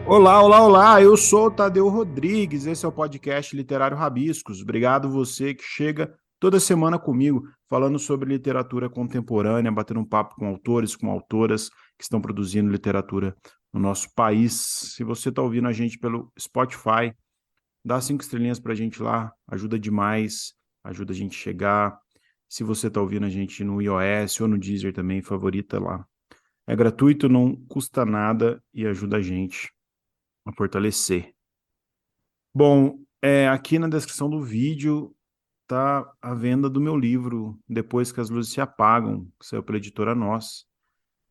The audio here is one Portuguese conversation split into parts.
Olá, olá, olá! Eu sou o Tadeu Rodrigues, esse é o podcast Literário Rabiscos. Obrigado você que chega toda semana comigo falando sobre literatura contemporânea, batendo um papo com autores, com autoras que estão produzindo literatura no nosso país. Se você está ouvindo a gente pelo Spotify, dá 5 estrelinhas para a gente lá, ajuda demais, ajuda a gente a chegar. Se você está ouvindo a gente no iOS ou no Deezer também, favorita lá. É gratuito, não custa nada e ajuda a gente a fortalecer. Bom, aqui na descrição do vídeo tá a venda do meu livro Depois que as Luzes se Apagam, que saiu pela editora Nós.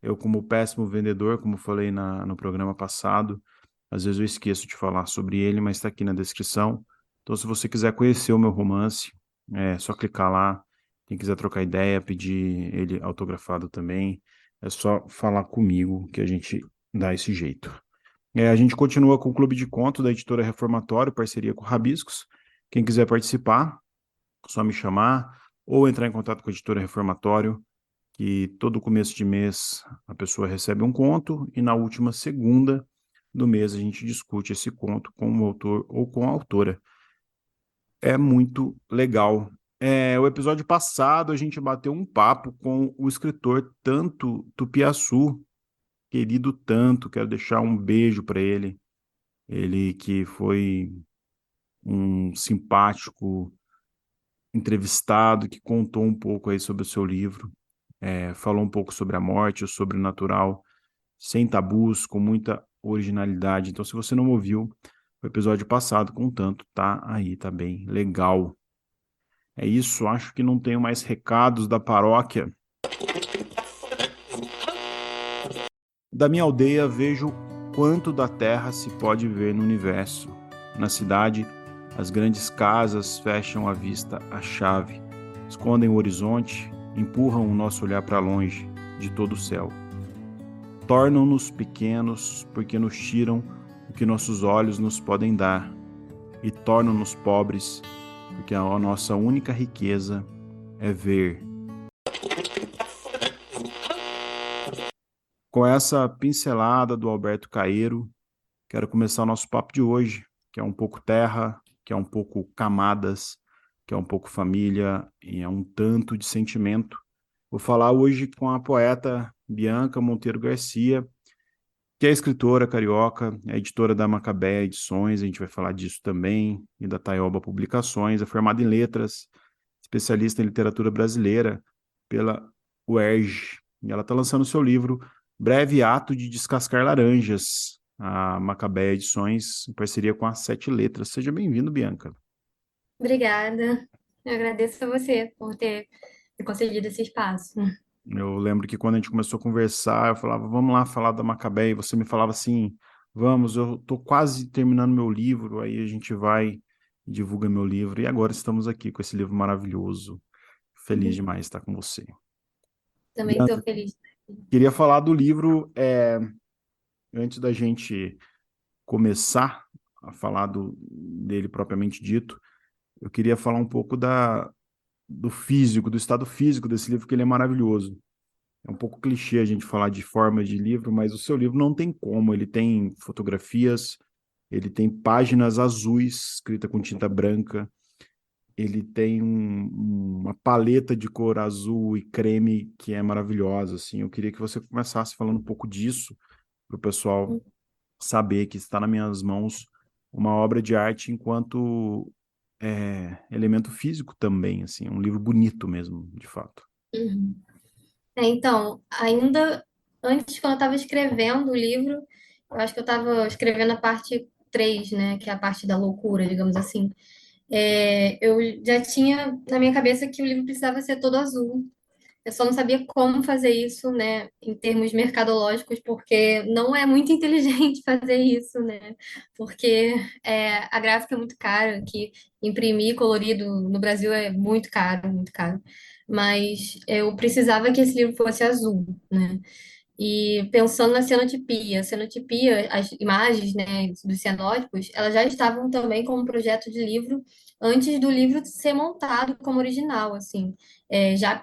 Eu, como péssimo vendedor, como falei no programa passado, às vezes eu esqueço de falar sobre ele, mas está aqui na descrição. Então, se você quiser conhecer o meu romance, é só clicar lá. Quem quiser trocar ideia, pedir ele autografado também, é só falar comigo que a gente dá esse jeito. A gente continua com o Clube de Conto da Editora Reformatório, parceria com o Rabiscos. Quem quiser participar, é só me chamar ou entrar em contato com a Editora Reformatório, que todo começo de mês a pessoa recebe um conto e na última segunda do mês a gente discute esse conto com o autor ou com a autora. É muito legal. O episódio passado a gente bateu um papo com o escritor Tanto Tupiaçu, querido Tanto, quero deixar um beijo para ele. Ele que foi um simpático entrevistado que contou um pouco aí sobre o seu livro, falou um pouco sobre a morte, o sobrenatural, sem tabus, com muita originalidade. Então, se você não ouviu o episódio passado, contanto, tá aí, tá bem legal. É isso, acho que não tenho mais recados da paróquia. Da minha aldeia, vejo quanto da terra se pode ver no universo. Na cidade, as grandes casas fecham a vista à chave, escondem o horizonte, empurram o nosso olhar para longe de todo o céu. Tornam-nos pequenos porque nos tiram o que nossos olhos nos podem dar e tornam-nos pobres porque a nossa única riqueza é ver. Com essa pincelada do Alberto Caeiro, quero começar o nosso papo de hoje, que é um pouco terra, que é um pouco camadas, que é um pouco família e é um tanto de sentimento. Vou falar hoje com a poeta Bianca Monteiro Garcia, que é escritora carioca, é editora da Macabé Edições, a gente vai falar disso também, e da Taioba Publicações, é formada em letras, especialista em literatura brasileira pela UERJ, e ela está lançando seu livro Breve Ato de Descascar Laranjas, a Macabé Edições, em parceria com a Sete Letras. Seja bem-vindo, Bianca. Obrigada. Eu agradeço a você por ter me concedido esse espaço. Eu lembro que quando a gente começou a conversar, eu falava, vamos lá falar da Macabé, e você me falava assim, vamos, eu estou quase terminando meu livro, aí a gente vai e divulga meu livro, e agora estamos aqui com esse livro maravilhoso. Feliz demais de estar com você. Também estou Bianca, feliz. queria falar do livro, antes da gente começar a falar dele propriamente dito, eu queria falar um pouco do físico, do estado físico desse livro, que ele é maravilhoso. É um pouco clichê a gente falar de forma de livro, mas o seu livro não tem como. Ele tem fotografias, ele tem páginas azuis, escrita com tinta branca, ele tem uma paleta de cor azul e creme que é maravilhosa, assim. Eu queria que você começasse falando um pouco disso, para o pessoal saber que está nas minhas mãos uma obra de arte enquanto elemento físico também, assim, um livro bonito mesmo, de fato. Uhum. Então, ainda antes, quando eu estava escrevendo o livro, eu acho que eu estava escrevendo a parte 3, né? Que é a parte da loucura, digamos assim. Eu já tinha na minha cabeça que o livro precisava ser todo azul. Eu só não sabia como fazer isso, né, em termos mercadológicos, porque não é muito inteligente fazer isso, né? Porque a gráfica é muito cara, que imprimir colorido no Brasil é muito caro, muito caro. Mas eu precisava que esse livro fosse azul, né? E pensando na cenotipia, as imagens, né, dos cenótipos, elas já estavam também como projeto de livro antes do livro ser montado como original, assim. Já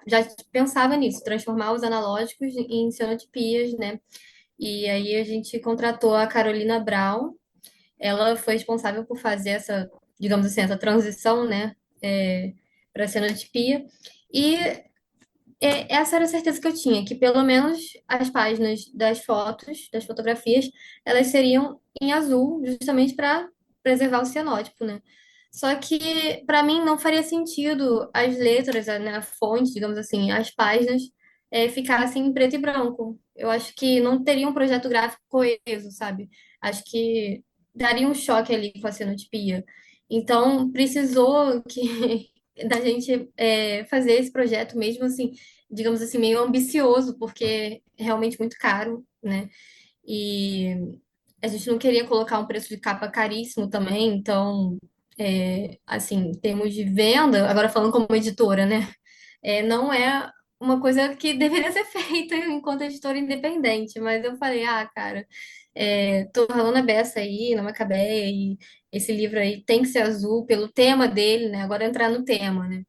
pensava nisso, transformar os analógicos em cenotipias, né? E aí a gente contratou a Carolina Brown. Ela foi responsável por fazer essa, digamos assim, essa transição, né, para a cenotipia. E essa era a certeza que eu tinha, que pelo menos as páginas das fotos, das fotografias, elas seriam em azul, justamente para preservar o cianótipo, né? Só que para mim não faria sentido as letras, né, a fonte, digamos assim, as páginas ficassem em preto e branco. Eu acho que não teria um projeto gráfico coeso, sabe? Acho que daria um choque ali com a cenotipia. Então precisou que da gente fazer esse projeto mesmo assim, digamos assim, meio ambicioso, porque é realmente muito caro, né? E a gente não queria colocar um preço de capa caríssimo também, então, assim, em termos de venda, agora falando como editora, né? Não é uma coisa que deveria ser feita enquanto editora independente, mas eu falei, ah, cara, tô ralando a beça aí, na Macabeia, e esse livro aí tem que ser azul pelo tema dele, né? Agora entrar no tema, né?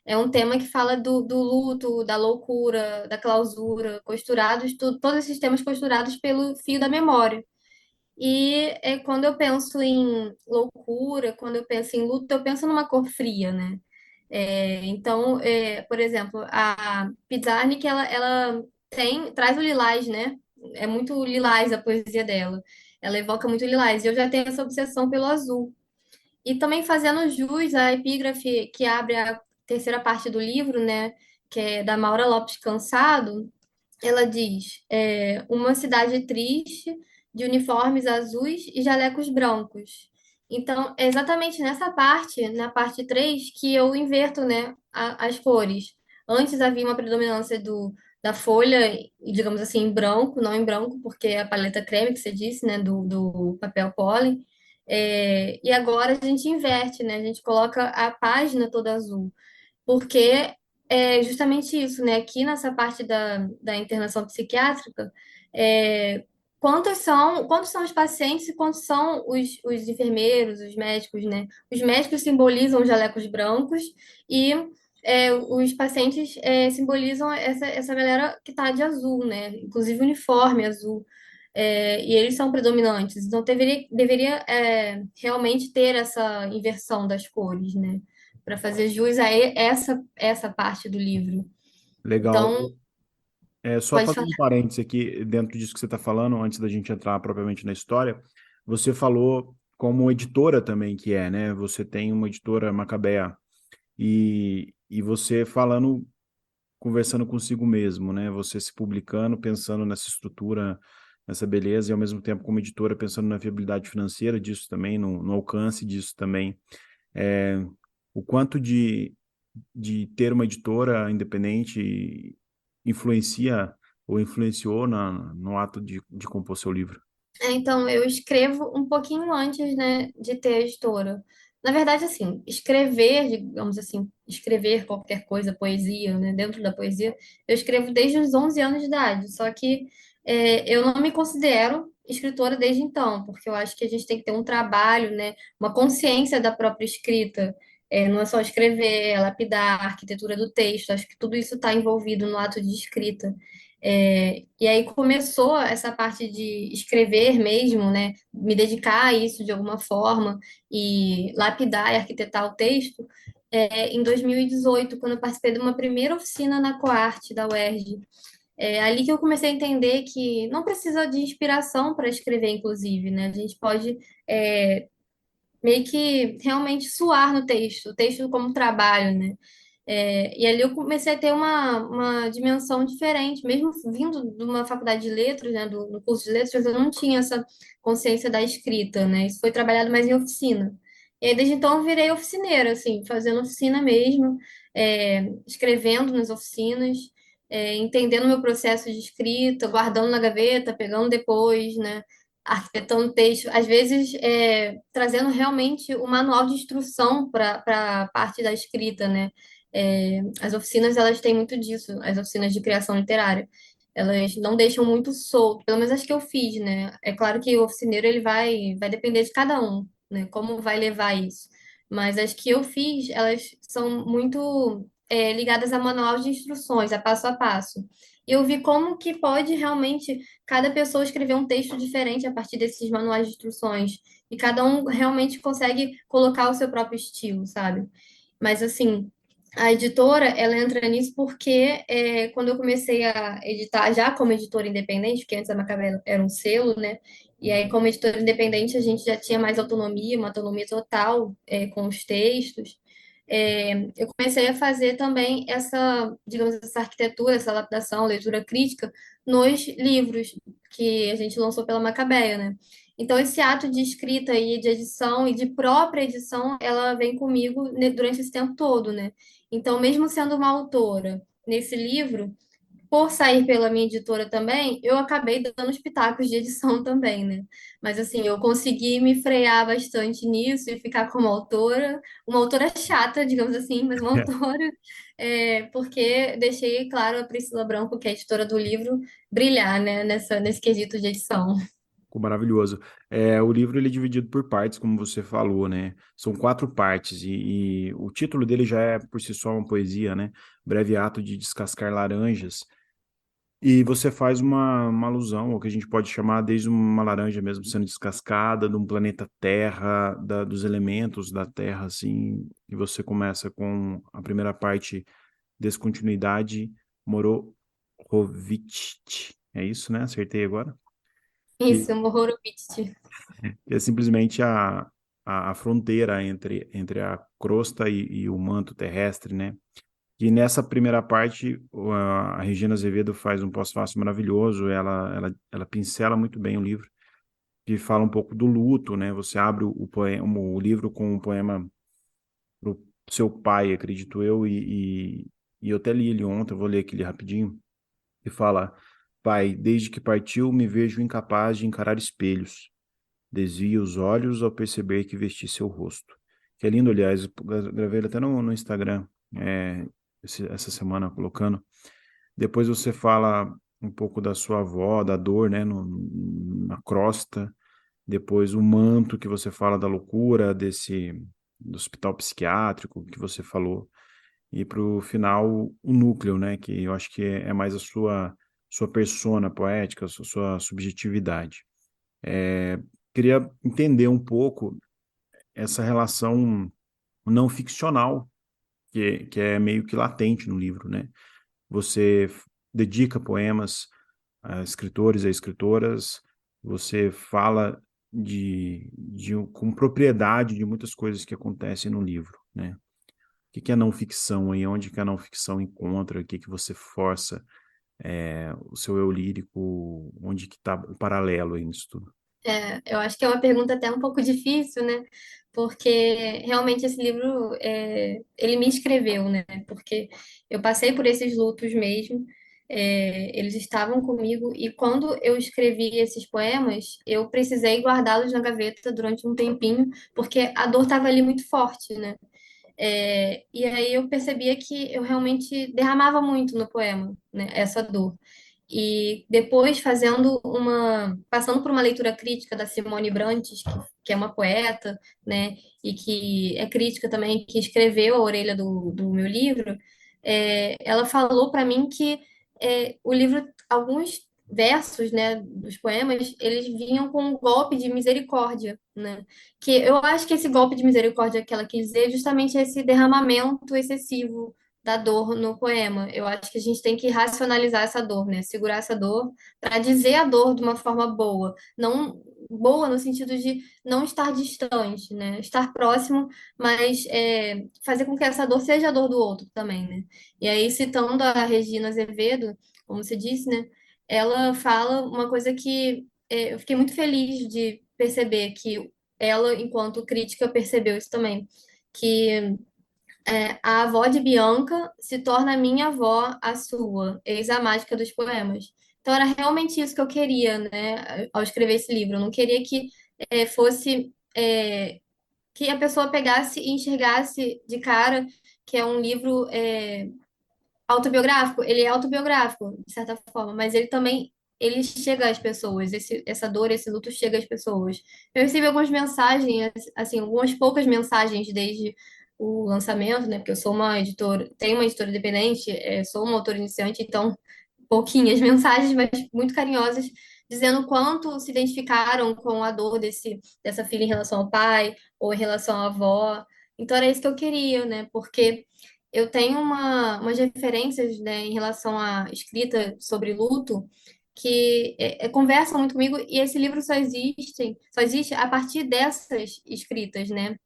É um tema que fala do luto, da loucura, da clausura, costurados, todos esses temas costurados pelo fio da memória. E quando eu penso em loucura, quando eu penso em luto, eu penso numa cor fria, né? Então, por exemplo, a Pizarnik, ela traz o lilás, né? É muito lilás a poesia dela. Ela evoca muito lilás. E eu já tenho essa obsessão pelo azul. E também fazendo jus à epígrafe que abre a terceira parte do livro, né? Que é da Maura Lopes Cansado, ela diz: uma cidade triste, de uniformes azuis e jalecos brancos. Então, é exatamente nessa parte, na parte 3 que eu inverto, né, as cores. Antes havia uma predominância da folha, digamos assim, em branco, não em branco, porque é a paleta creme que você disse, né, do papel pólen. E agora a gente inverte, né? A gente coloca a página toda azul. Porque é justamente isso, né? Aqui nessa parte da internação psiquiátrica, é, quantos são os pacientes e quantos são os enfermeiros, os médicos, né? Os médicos simbolizam os jalecos brancos e os pacientes simbolizam essa galera que tá de azul, né? Inclusive o uniforme azul. E eles são predominantes. Então, deveria realmente ter essa inversão das cores, né? Para fazer jus a essa parte do livro. Legal. Então, Só pode fazendo falar. um parênteses aqui, dentro disso que você está falando, antes da gente entrar propriamente na história, você falou como editora também que é, né? Você tem uma editora Macabea e você falando, conversando consigo mesmo, né? Você se publicando, pensando nessa estrutura, nessa beleza, e ao mesmo tempo como editora pensando na viabilidade financeira disso também, no alcance disso também. É, o quanto de ter uma editora independente influencia ou influenciou no ato de compor seu livro? Então, eu escrevo um pouquinho antes, né, de ter a editora. Na verdade, assim, escrever, digamos assim, escrever qualquer coisa, poesia, né, dentro da poesia, eu escrevo desde os 11 anos de idade. Só que eu não me considero escritora desde então, porque eu acho que a gente tem que ter um trabalho, né, uma consciência da própria escrita. Não é só escrever, é lapidar, a arquitetura do texto. Acho que tudo isso está envolvido no ato de escrita. E aí começou essa parte de escrever mesmo, né? Me dedicar a isso de alguma forma e lapidar e arquitetar o texto, em 2018, quando eu participei de uma primeira oficina na Coarte da UERJ. É ali que eu comecei a entender que não precisa de inspiração para escrever, inclusive, né? A gente pode meio que realmente suar no texto, o texto como trabalho, né? E ali eu comecei a ter uma dimensão diferente, mesmo vindo de uma faculdade de letras, né, do curso de letras, eu não tinha essa consciência da escrita, né? Isso foi trabalhado mais em oficina. E aí, desde então, eu virei oficineira, assim, fazendo oficina mesmo, escrevendo nas oficinas, entendendo o meu processo de escrita, guardando na gaveta, pegando depois, né? Arquitetando texto, às vezes trazendo realmente o manual de instrução para a parte da escrita, né? As oficinas, elas têm muito disso, as oficinas de criação literária. Elas não deixam muito solto, pelo menos as que eu fiz, né? É claro que o oficineiro, ele vai depender de cada um, né? Como vai levar isso. Mas as que eu fiz, elas são muito ligadas a manual de instruções, a passo a passo. E eu vi como que pode realmente cada pessoa escrever um texto diferente a partir desses manuais de instruções. E cada um realmente consegue colocar o seu próprio estilo, sabe? Mas assim, a editora, ela entra nisso porque quando eu comecei a editar, já como editora independente, porque antes a Macabé era um selo, né? E aí, como editora independente, a gente já tinha mais autonomia, uma autonomia total, com os textos. Eu comecei a fazer também essa, digamos, essa arquitetura, essa adaptação, leitura crítica nos livros que a gente lançou pela Macabeia, né? Então, esse ato de escrita e de edição e de própria edição, ela vem comigo, né, durante esse tempo todo, né? Então, mesmo sendo uma autora nesse livro, por sair pela minha editora também, eu acabei dando os pitacos de edição também, né? Mas assim, eu consegui me frear bastante nisso e ficar como autora, uma autora chata, digamos assim, mas uma autora, porque deixei, claro, a Priscila Branco, que é a editora do livro, brilhar, né, nesse quesito de edição. Ficou maravilhoso. O livro ele é dividido por partes, como você falou, né? São quatro partes e o título dele já é por si só uma poesia, né? Breve ato de descascar laranjas. E você faz uma alusão ao que a gente pode chamar desde uma laranja mesmo sendo descascada, de um planeta Terra, dos elementos da Terra, assim. E você começa com a primeira parte, descontinuidade Morohovitch. É isso, né? Acertei agora? Isso, Mohorovic. Que é simplesmente a fronteira entre a crosta e o manto terrestre, né? E nessa primeira parte, a Regina Azevedo faz um pós-fácil maravilhoso, ela pincela muito bem o livro, que fala um pouco do luto, né? Você abre o poema, o livro com um poema pro seu pai, acredito eu, e eu até li ele ontem, eu vou ler aquele rapidinho, que fala: Pai, desde que partiu, me vejo incapaz de encarar espelhos. Desvia os olhos ao perceber que vesti seu rosto. Que é lindo, aliás, eu gravei ele até no Instagram, essa semana, colocando. Depois você fala um pouco da sua avó, da dor, né, na crosta. Depois o manto que você fala da loucura do hospital psiquiátrico que você falou. E pro final o núcleo, né, que eu acho que é mais a sua persona poética, a sua subjetividade. Queria entender um pouco essa relação não ficcional que é meio que latente no livro, né? Você dedica poemas a escritores e escritoras, você fala com propriedade de muitas coisas que acontecem no livro, né? O que que é não ficção aí? Onde que a não ficção encontra? O que que você força o seu eu lírico? Onde que está o paralelo aí nisso tudo? Eu acho que é uma pergunta até um pouco difícil, né? Porque realmente esse livro, ele me escreveu, né? Porque eu passei por esses lutos mesmo, eles estavam comigo, e quando eu escrevi esses poemas, eu precisei guardá-los na gaveta durante um tempinho, porque a dor estava ali muito forte, né? E aí eu percebia que eu realmente derramava muito no poema, né? Essa dor. E depois passando por uma leitura crítica da Simone Brantes, que é uma poeta, né, e que é crítica também, que escreveu a orelha do meu livro, ela falou para mim que o livro, alguns versos, né, dos poemas, eles vinham com um golpe de misericórdia, né, que eu acho que esse golpe de misericórdia que ela quis dizer é justamente esse derramamento excessivo da dor no poema. Eu acho que a gente tem que racionalizar essa dor, né? Segurar essa dor para dizer a dor de uma forma boa, não boa no sentido de não estar distante, né? Estar próximo, mas fazer com que essa dor seja a dor do outro também, né? E aí, citando a Regina Azevedo, como você disse, né? Ela fala uma coisa que eu fiquei muito feliz de perceber que ela, enquanto crítica, percebeu isso também, que a avó de Bianca se torna minha avó, a sua, eis a mágica dos poemas. Então era realmente isso que eu queria, né, ao escrever esse livro. Eu não queria que fosse que a pessoa pegasse e enxergasse de cara que é um livro autobiográfico. Ele é autobiográfico, de certa forma, mas ele chega às pessoas. Essa dor, esse luto chega às pessoas. Eu recebi algumas mensagens, assim, algumas poucas mensagens desde o lançamento, né? Porque eu sou uma editora, tenho uma editora independente, sou uma autora iniciante, então pouquinhas mensagens, mas muito carinhosas, dizendo o quanto se identificaram com a dor dessa filha em relação ao pai ou em relação à avó. Então era isso que eu queria, né? Porque eu tenho umas referências, né, em relação à escrita sobre luto que conversam muito comigo e esse livro só existe a partir dessas escritas, né?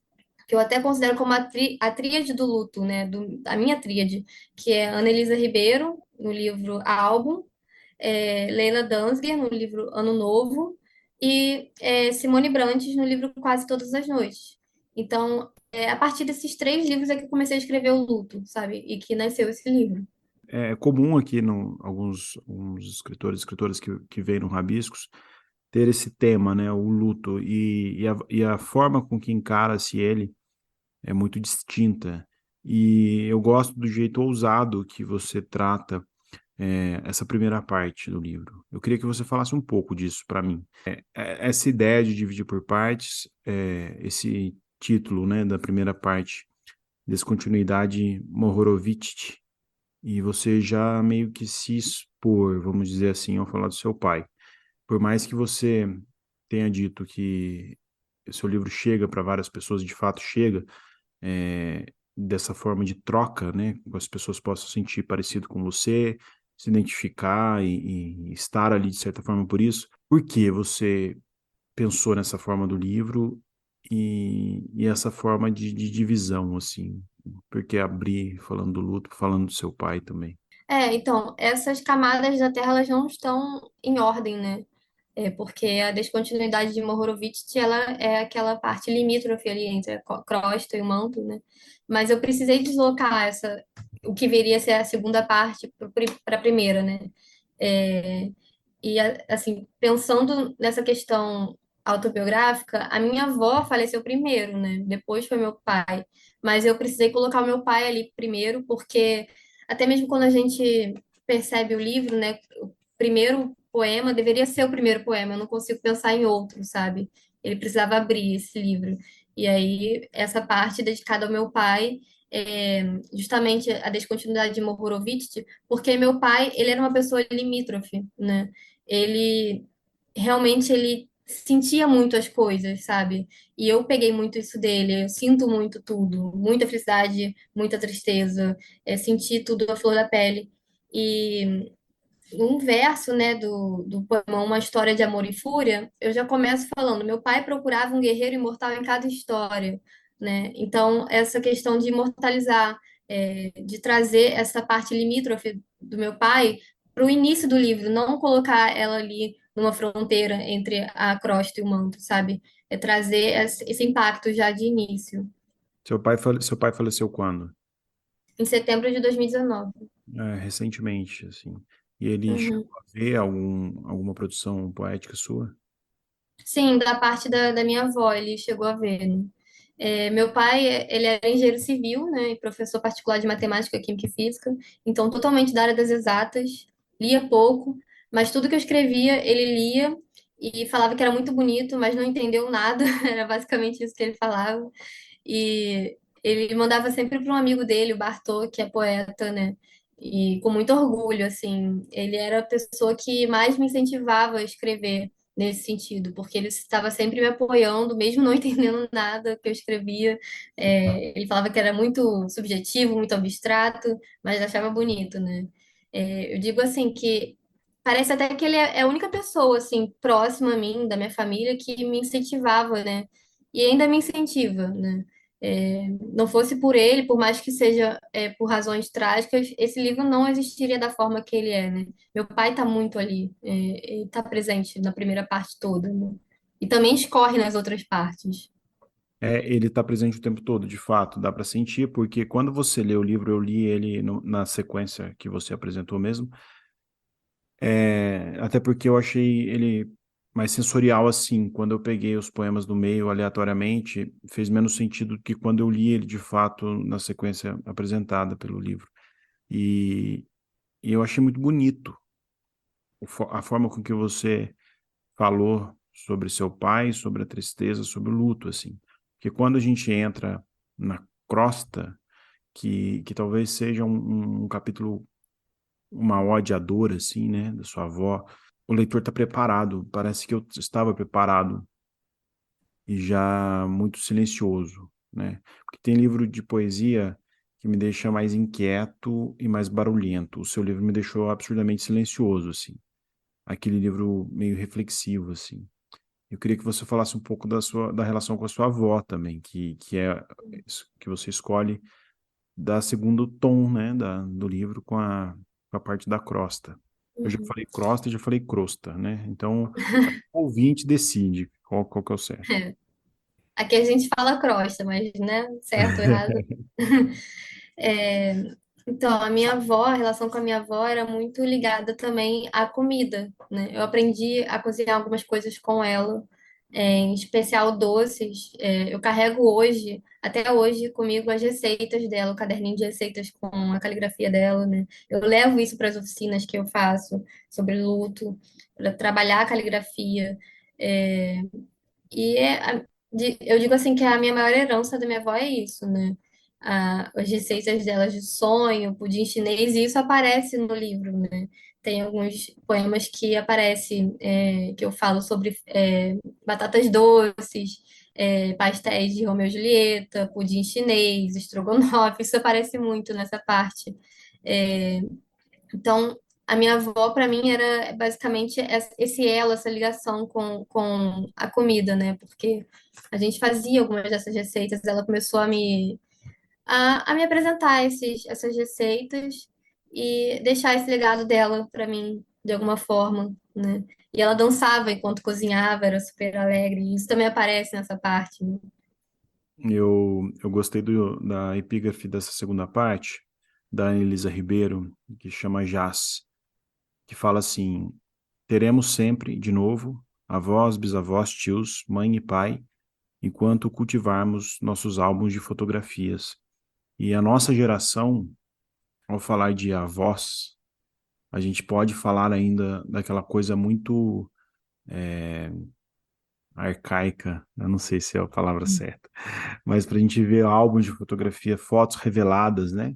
Que eu até considero como a tríade do luto, né? A minha tríade, que é Ana Elisa Ribeiro, no livro Álbum, Leila Dansger, no livro Ano Novo, e Simone Brantes, no livro Quase Todas as Noites. Então, a partir desses três livros é que eu comecei a escrever o luto, sabe? E que nasceu esse livro. É comum aqui no alguns escritores e escritoras que veem no Rabiscos ter esse tema, né, o luto, e a forma com que encara-se ele é muito distinta. E eu gosto do jeito ousado que você trata essa primeira parte do livro. Eu queria que você falasse um pouco disso para mim. Essa ideia de dividir por partes, esse título, né, da primeira parte, Descontinuidade Mohorovic, e você já meio que se expor, vamos dizer assim, ao falar do seu pai. Por mais que você tenha dito que o seu livro chega para várias pessoas, de fato chega, dessa forma de troca, né? Que as pessoas possam sentir parecido com você, se identificar e estar ali de certa forma por isso. Por que você pensou nessa forma do livro e essa forma de divisão, assim? Por que abrir falando do luto, falando do seu pai também? Então, essas camadas da Terra, elas não estão em ordem, né? Porque a descontinuidade de Mohorovic, ela é aquela parte limítrofe ali entre a crosta e o manto, né? Mas eu precisei deslocar o que viria a ser a segunda parte para a primeira, né? É, assim, pensando nessa questão autobiográfica, a minha avó faleceu primeiro, né? Depois foi meu pai. Mas eu precisei colocar o meu pai ali primeiro, porque até mesmo quando a gente percebe o livro, né? O primeiro poema deveria ser o primeiro poema, eu não consigo pensar em outro, sabe? Ele precisava abrir esse livro. E aí, essa parte dedicada ao meu pai, justamente a descontinuidade de Mohorovic, porque meu pai, ele era uma pessoa limítrofe, né? Ele realmente ele sentia muito as coisas, sabe? E eu peguei muito isso dele, eu sinto muito tudo, muita felicidade, muita tristeza, senti tudo à flor da pele. E um verso, né, do poema Uma História de Amor e Fúria, eu já começo falando, meu pai procurava um guerreiro imortal em cada história, né? Então, essa questão de imortalizar, de trazer essa parte limítrofe do meu pai para o início do livro, não colocar ela ali numa fronteira entre a crosta e o manto, sabe? É trazer esse impacto já de início, Seu pai faleceu quando? em setembro de 2019. Recentemente, assim. E ele chegou Uhum. a ver alguma produção poética sua? Sim, da parte da minha avó, ele chegou a ver, né? Meu pai, ele era engenheiro civil, né, e professor particular de matemática, química e física, então totalmente da área das exatas, lia pouco, mas tudo que eu escrevia, ele lia e falava que era muito bonito, mas não entendeu nada, era basicamente isso que ele falava. E ele mandava sempre para um amigo dele, o Bartô, que é poeta, né? E com muito orgulho, assim, ele era a pessoa que mais me incentivava a escrever nesse sentido, porque ele estava sempre me apoiando, mesmo não entendendo nada que eu escrevia. Ele falava que era muito subjetivo, muito abstrato, mas achava bonito, né? Eu digo assim que parece até que ele é a única pessoa assim próxima a mim, da minha família, que me incentivava, né? E ainda me incentiva, né? Não fosse por ele, por mais que seja por razões trágicas, esse livro não existiria da forma que ele é, né? Meu pai está muito ali, ele está presente na primeira parte toda, né? E também escorre nas outras partes. Ele está presente o tempo todo, de fato, dá para sentir, porque quando você lê o livro, eu li ele na sequência que você apresentou mesmo, até porque eu achei ele mais sensorial assim, quando eu peguei os poemas do meio aleatoriamente, fez menos sentido que quando eu li ele de fato na sequência apresentada pelo livro. E, e eu achei muito bonito a forma com que você falou sobre seu pai, sobre a tristeza, sobre o luto, assim. Porque quando a gente entra na crosta, que talvez seja um capítulo uma ode à dor, assim, né, da sua avó, o leitor está preparado. Parece que eu estava preparado e já muito silencioso, né? Porque tem livro de poesia que me deixa mais inquieto e mais barulhento. O seu livro me deixou absurdamente silencioso, assim. Aquele livro meio reflexivo, assim. Eu queria que você falasse um pouco da relação com a sua avó também, que é isso que você escolhe da segundo tom, né, do livro com a parte da crosta. Eu já Uhum. falei crosta e já falei crosta, né? Então, o ouvinte decide qual que é o certo. Aqui a gente fala crosta, mas, né, certo ou errado. É, então, a minha avó, a relação com a minha avó era muito ligada também à comida, né? Eu aprendi a cozinhar algumas coisas com ela, em especial doces. Eu carrego hoje, até hoje, comigo as receitas dela, o caderninho de receitas com a caligrafia dela, né? Eu levo isso para as oficinas que eu faço sobre luto, para trabalhar a caligrafia. É, e eu digo assim que a minha maior herança da minha avó é isso, né? As receitas dela de sonho, pudim chinês, e isso aparece no livro, né? Tem alguns poemas que aparecem, que eu falo sobre batatas doces, pastéis de Romeu e Julieta, pudim chinês, estrogonofe, isso aparece muito nessa parte. É, então, a minha avó, para mim, era basicamente esse elo, essa ligação com a comida, né? Porque a gente fazia algumas dessas receitas, ela começou a me apresentar essas receitas e deixar esse legado dela para mim, de alguma forma, né? E ela dançava enquanto cozinhava, era super alegre, e isso também aparece nessa parte, né? Eu gostei da epígrafe dessa segunda parte, da Elisa Ribeiro, que chama Jazz, que fala assim: teremos sempre, de novo, avós, bisavós, tios, mãe e pai, enquanto cultivarmos nossos álbuns de fotografias. E a nossa geração, ao falar de avós, a gente pode falar ainda daquela coisa muito arcaica, eu não sei se é a palavra certa, mas para a gente ver álbuns de fotografia, fotos reveladas, né?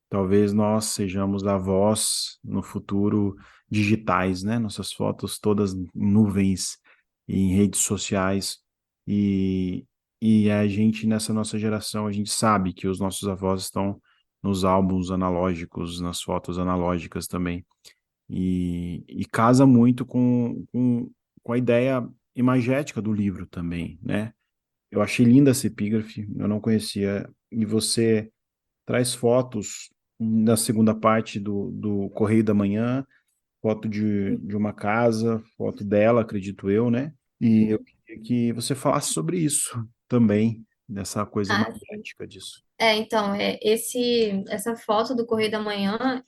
Talvez nós sejamos avós no futuro digitais, né? Nossas fotos todas em nuvens e em redes sociais. E, e a gente, nessa nossa geração, a gente sabe que os nossos avós estão nos álbuns analógicos, nas fotos analógicas também. E casa muito com a ideia imagética do livro também, né? Eu achei linda essa epígrafe, eu não conhecia. E você traz fotos na segunda parte do Correio da Manhã, foto de uma casa, foto dela, acredito eu, né? E eu queria que você falasse sobre isso também, dessa coisa Ah, magnética disso. então, essa foto do Correio da Manhã,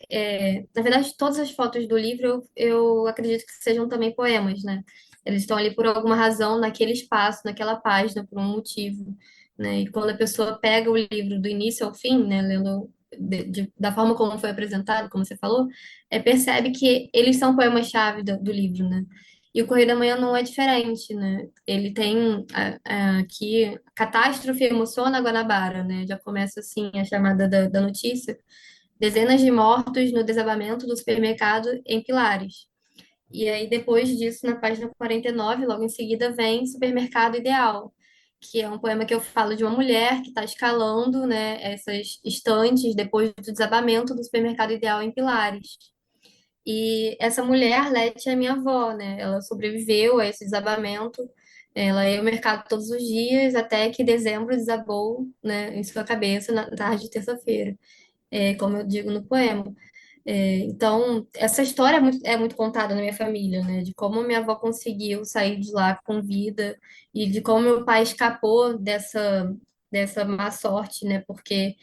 na verdade, todas as fotos do livro eu acredito que sejam também poemas, né? Eles estão ali por alguma razão, naquele espaço, naquela página, por um motivo, né? E quando a pessoa pega o livro do início ao fim, né, lendo da forma como foi apresentado, como você falou, percebe que eles são poemas-chave do livro, né? E o Correio da Manhã não é diferente, né? Ele tem aqui catástrofe emociona Guanabara, né? Já começa assim a chamada da notícia. Dezenas de mortos no desabamento do supermercado em Pilares. E aí, depois disso, na página 49, logo em seguida, vem Supermercado Ideal, que é um poema que eu falo de uma mulher que está escalando, né, essas estantes depois do desabamento do Supermercado Ideal em Pilares. E essa mulher, Leti, é minha avó, né? Ela sobreviveu a esse desabamento. Ela ia ao mercado todos os dias, até que dezembro desabou, né, em sua cabeça na tarde de terça-feira, como eu digo no poema. Então, essa história é muito contada na minha família, né? De como minha avó conseguiu sair de lá com vida e de como meu pai escapou dessa má sorte, né? Porque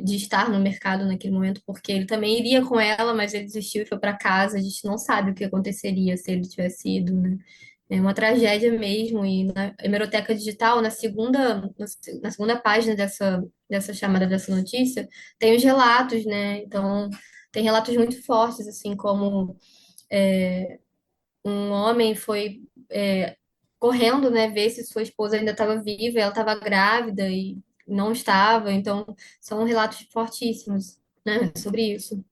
de estar no mercado naquele momento, porque ele também iria com ela, mas ele desistiu e foi para casa. A gente não sabe o que aconteceria se ele tivesse ido, né? É uma tragédia mesmo. E na hemeroteca digital, na segunda página dessa chamada, dessa notícia, tem os relatos, né? Então, tem relatos muito fortes, assim, como um homem foi correndo, né, ver se sua esposa ainda estava viva, e ela estava grávida e não estava. Então, são relatos fortíssimos, né, sobre isso.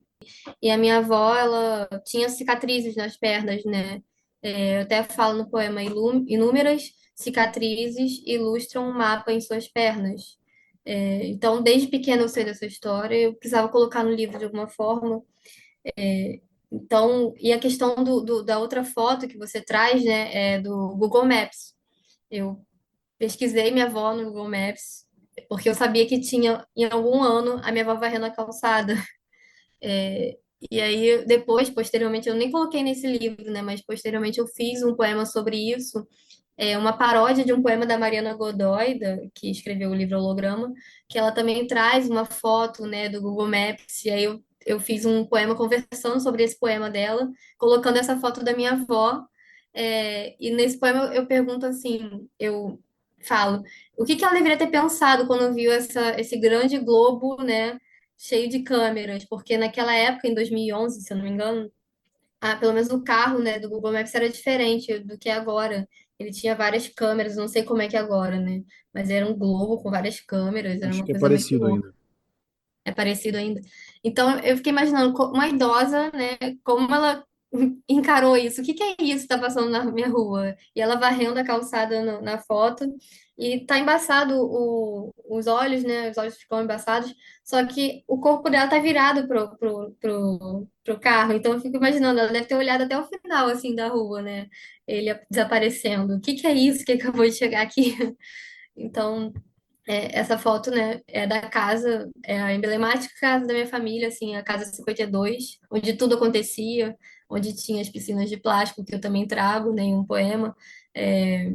E a minha avó, ela tinha cicatrizes nas pernas, né? Eu até falo no poema, inúmeras cicatrizes ilustram um mapa em suas pernas. Então, desde pequena eu sei dessa história, eu precisava colocar no livro de alguma forma. Então, e a questão da outra foto que você traz, né, é do Google Maps. Eu pesquisei minha avó no Google Maps, porque eu sabia que tinha, em algum ano, a minha avó varrendo a calçada. E aí, depois, posteriormente, eu nem coloquei nesse livro, né? Mas posteriormente eu fiz um poema sobre isso, uma paródia de um poema da Mariana Godoy, que escreveu o livro Holograma, que ela também traz uma foto, né, do Google Maps, e aí eu fiz um poema conversando sobre esse poema dela, colocando essa foto da minha avó. E nesse poema eu pergunto assim, eu falo, o que que ela deveria ter pensado quando viu esse grande globo, né, cheio de câmeras? Porque naquela época, em 2011, se eu não me engano, pelo menos o carro, né, do Google Maps era diferente do que é agora. Ele tinha várias câmeras, não sei como é que é agora, né? Mas era um globo com várias câmeras, era Acho uma que é coisa muito parecido louca. ainda. É parecido ainda. Então, eu fiquei imaginando uma idosa, né, como ela encarou isso. O que que é isso que está passando na minha rua? E ela varrendo a calçada na foto. E tá embaçado os olhos, né? Os olhos ficam embaçados. Só que o corpo dela tá virado pro carro. Então, eu fico imaginando, ela deve ter olhado até o final, assim, da rua, né? Ele desaparecendo. O que que é isso que acabou de chegar aqui? Então, essa foto, né, é da casa, é a emblemática casa da minha família, assim, a casa 52, onde tudo acontecia, onde tinha as piscinas de plástico, que eu também trago, né, em um poema. É,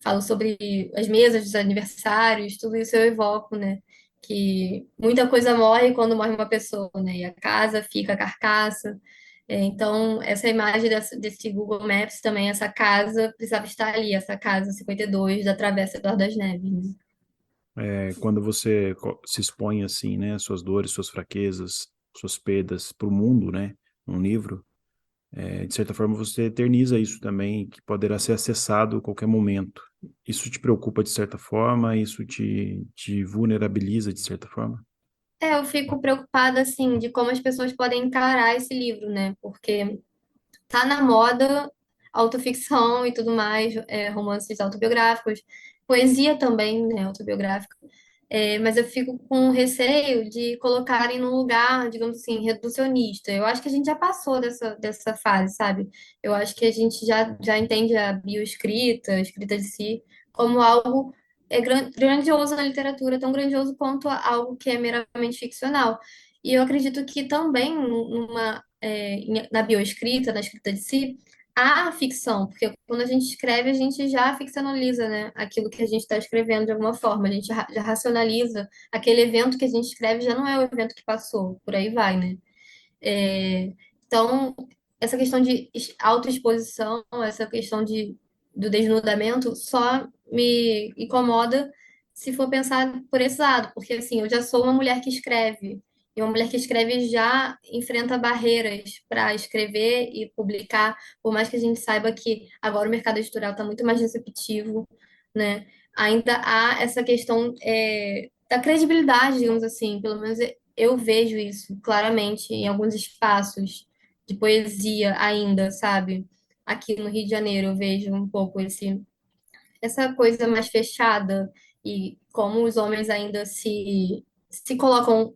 falo sobre as mesas dos aniversários, tudo isso eu evoco, né, que muita coisa morre quando morre uma pessoa, né, e a casa fica a carcaça. Então, essa imagem desse Google Maps também, essa casa precisava estar ali, essa casa 52 da Travessa Eduardo das Neves. Quando você se expõe assim, né, suas dores, suas fraquezas, suas perdas para o mundo, né, num livro, de certa forma você eterniza isso também, que poderá ser acessado a qualquer momento. Isso te preocupa de certa forma, isso te vulnerabiliza de certa forma? Eu fico preocupada, assim, de como as pessoas podem encarar esse livro, né? Porque tá na moda autoficção e tudo mais, romances autobiográficos, poesia também, né, autobiográfica. Mas eu fico com receio de colocarem num lugar, digamos assim, reducionista. Eu acho que a gente já passou dessa fase, sabe? Eu acho que a gente já entende a bioescrita, a escrita de si, como algo grandioso na literatura, tão grandioso quanto algo que é meramente ficcional. E eu acredito que também na bioescrita, na escrita de si, há ficção, porque quando a gente escreve, a gente já ficcionaliza, né, aquilo que a gente está escrevendo de alguma forma, a gente já racionaliza aquele evento que a gente escreve, já não é o evento que passou, por aí vai, né? É, então, essa questão de autoexposição, essa questão do desnudamento, só me incomoda se for pensar por esse lado, porque assim, eu já sou uma mulher que escreve, e uma mulher que escreve já enfrenta barreiras para escrever e publicar, por mais que a gente saiba que agora o mercado editorial está muito mais receptivo, né? Ainda há essa questão da credibilidade, digamos assim, pelo menos eu vejo isso claramente em alguns espaços de poesia ainda, sabe? Aqui no Rio de Janeiro eu vejo um pouco essa coisa mais fechada e como os homens ainda se colocam,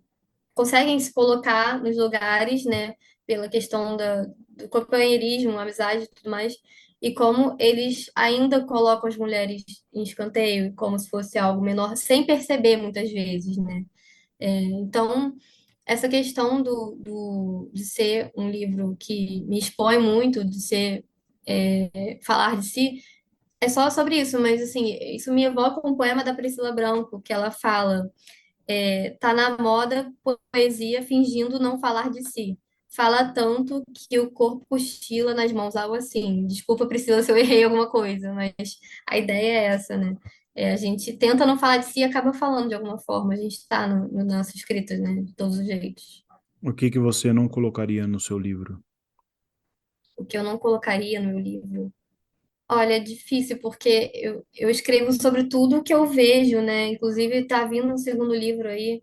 conseguem se colocar nos lugares, né? Pela questão do companheirismo, amizade e tudo mais, e como eles ainda colocam as mulheres em escanteio, como se fosse algo menor, sem perceber muitas vezes, né? Então, essa questão de ser um livro que me expõe muito, de ser falar de si, é só sobre isso, mas assim, isso me evoca um poema da Priscila Branco, que ela fala, tá na moda poesia fingindo não falar de si. Fala tanto que o corpo cochila nas mãos, algo assim. Desculpa, Priscila, se eu errei alguma coisa, mas a ideia é essa, né? A gente tenta não falar de si e acaba falando de alguma forma. A gente está no nosso escrita, né? De todos os jeitos. O que que você não colocaria no seu livro? O que eu não colocaria no meu livro. Olha, é difícil, porque eu escrevo sobre tudo que eu vejo, né? Inclusive, tá vindo um segundo livro aí.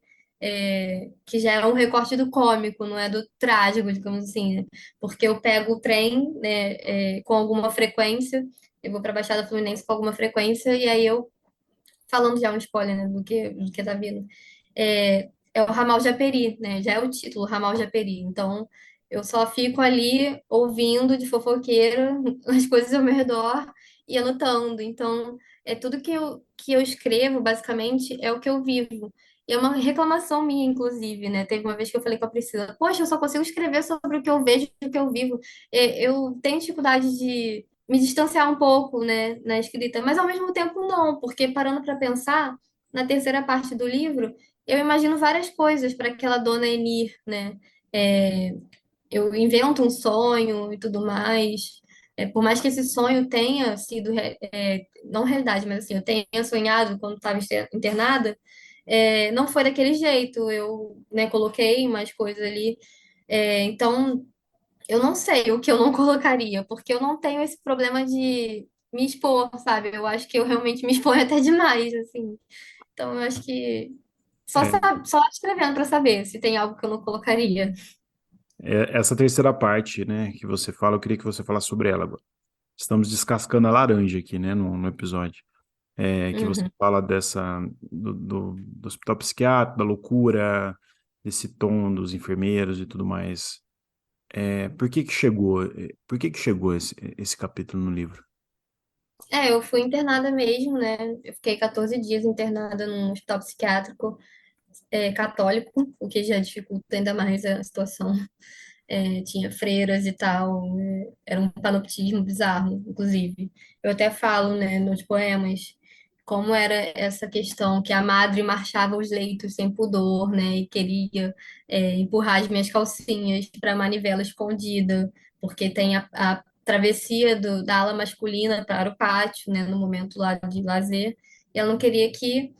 que já é um recorte do cômico, não é do trágico, digamos assim, né? Porque eu pego o trem, né, com alguma frequência, eu vou para a Baixada Fluminense com alguma frequência, e aí eu, falando já um spoiler, né, do que tá vindo, é o Ramal Japeri, né? Já é o título, Ramal Japeri. Então, eu só fico ali ouvindo de fofoqueira as coisas ao meu redor e anotando. Então, é tudo que eu escrevo, basicamente, é o que eu vivo. E é uma reclamação minha, inclusive, né? Teve uma vez que eu falei com a Priscila, poxa, eu só consigo escrever sobre o que eu vejo e o que eu vivo. Eu tenho dificuldade de me distanciar um pouco, né, na escrita, mas ao mesmo tempo não, porque parando para pensar, na terceira parte do livro, eu imagino várias coisas para aquela dona Enir, né? É, eu invento um sonho e tudo mais. Por mais que esse sonho tenha sido, não realidade, mas assim, eu tenha sonhado quando estava internada, não foi daquele jeito. Eu, né, coloquei mais coisas ali. Então, eu não sei o que eu não colocaria, porque eu não tenho esse problema de me expor, sabe? Eu acho que eu realmente me exponho até demais, assim. Então, eu acho que É, só escrevendo para saber se tem algo que eu não colocaria. essa terceira parte, né, que você fala, eu queria que você falasse sobre ela agora. Estamos descascando a laranja aqui, né, no episódio. Que você Uhum. fala do hospital psiquiátrico, da loucura, desse tom dos enfermeiros e tudo mais. Por que que chegou esse capítulo no livro? Eu fui internada mesmo, né? Eu fiquei 14 dias internada num hospital psiquiátrico católico, o que já dificulta ainda mais a situação. Tinha freiras e tal, era um panoptismo bizarro, inclusive. Eu até falo, né, nos poemas, como era essa questão que a madre marchava os leitos sem pudor, né, e queria empurrar as minhas calcinhas para a manivela escondida, porque tem a travessia da ala masculina para o pátio, né, no momento lá de lazer, e ela não queria que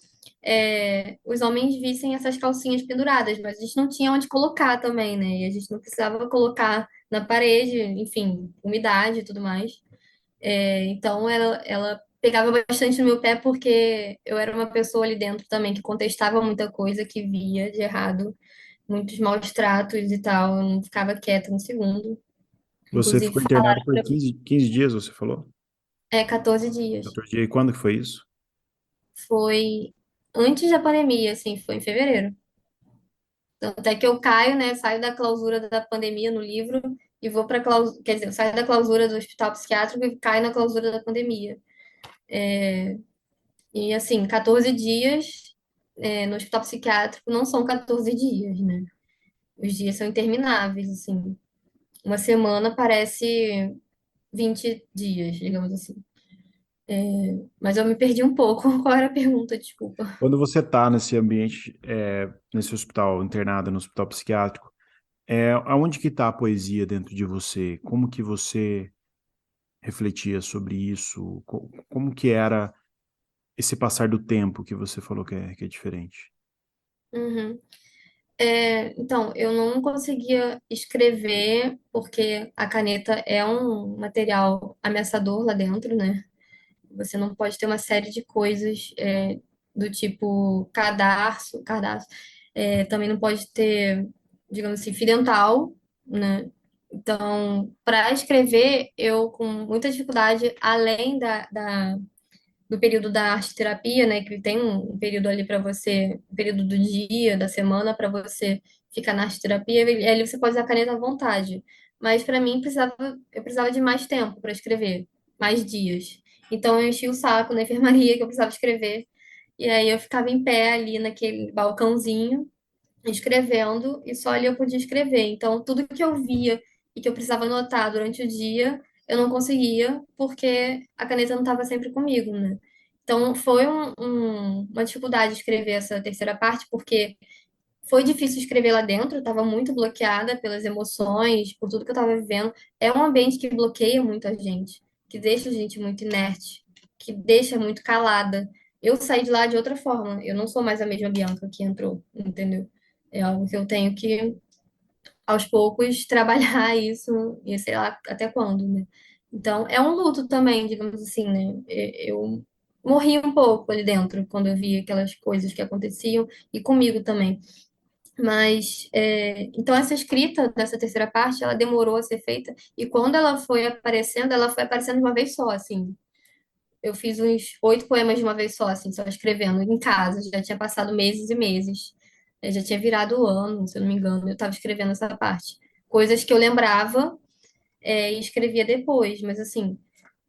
os homens vissem essas calcinhas penduradas, mas a gente não tinha onde colocar também, né? E a gente não precisava colocar na parede, enfim, umidade e tudo mais. Então ela pegava bastante no meu pé porque eu era uma pessoa ali dentro também que contestava muita coisa que via de errado, muitos maus tratos e tal. Eu não ficava quieta um segundo. Você Inclusive, ficou internado falaram por 15 dias, você falou? 14 dias. 14 dias. E quando que foi isso? Foi antes da pandemia, assim, foi em fevereiro. Tanto é que eu caio, né? Saio da clausura da pandemia no livro e vou para clausura, quer dizer, eu saio da clausura do hospital psiquiátrico e caio na clausura da pandemia. E assim, 14 dias no hospital psiquiátrico não são 14 dias, né? Os dias são intermináveis, assim. Uma semana parece 20 dias, digamos assim. Mas eu me perdi um pouco. Qual era a pergunta? Desculpa. Quando você está nesse ambiente, nesse hospital, internado no hospital psiquiátrico, aonde que está a poesia dentro de você? Como que você refletia sobre isso? Como que era esse passar do tempo que você falou que é diferente? Uhum. Então, eu não conseguia escrever porque a caneta é um material ameaçador lá dentro, né? Você não pode ter uma série de coisas do tipo cadarço, também não pode ter, digamos assim, fio dental, né? Então, para escrever, eu com muita dificuldade, além do período da arte terapia, né, que tem um período ali para você, um período do dia, da semana para você ficar na arte terapia, e ali você pode usar a caneta à vontade. Mas para mim eu precisava de mais tempo para escrever, mais dias. Então eu enchi o saco na enfermaria que eu precisava escrever. E aí eu ficava em pé ali naquele balcãozinho, escrevendo, e só ali eu podia escrever. Então tudo que eu via e que eu precisava anotar durante o dia, eu não conseguia, porque a caneta não estava sempre comigo, né? Então, foi uma dificuldade escrever essa terceira parte, porque foi difícil escrever lá dentro, eu estava muito bloqueada pelas emoções, por tudo que eu estava vivendo. É um ambiente que bloqueia muito a gente, que deixa a gente muito inerte, que deixa muito calada. Eu saí de lá de outra forma, eu não sou mais a mesma Bianca que entrou, entendeu? É algo que eu tenho que aos poucos trabalhar isso e sei lá até quando, né? Então, é um luto também, digamos assim, né? Eu morri um pouco ali dentro quando eu vi aquelas coisas que aconteciam e comigo também. Mas, então essa escrita dessa terceira parte, ela demorou a ser feita, e quando ela foi aparecendo de uma vez só, assim. Eu fiz uns 8 poemas de uma vez só, assim, só escrevendo em casa. Já tinha passado meses e meses. Já tinha virado o ano, se eu não me engano. Eu estava escrevendo essa parte. Coisas que eu lembrava, e escrevia depois. Mas, assim,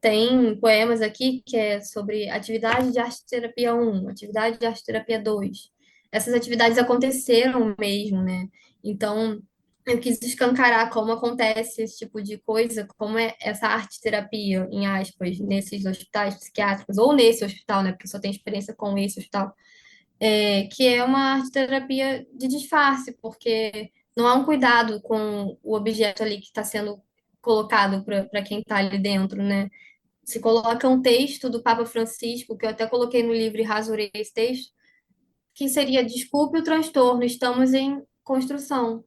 tem poemas aqui que é sobre atividade de arte-terapia 1, atividade de arte-terapia 2. Essas atividades aconteceram mesmo, né? Então, eu quis escancarar como acontece esse tipo de coisa, como é essa arte-terapia, em aspas, nesses hospitais psiquiátricos, ou nesse hospital, né? Porque eu só tenho experiência com esse hospital, que é uma arte-terapia de disfarce, porque não há um cuidado com o objeto ali que está sendo colocado para quem está ali dentro, né? Se coloca um texto do Papa Francisco, que eu até coloquei no livro e rasurei esse texto, que seria: desculpe o transtorno, estamos em construção,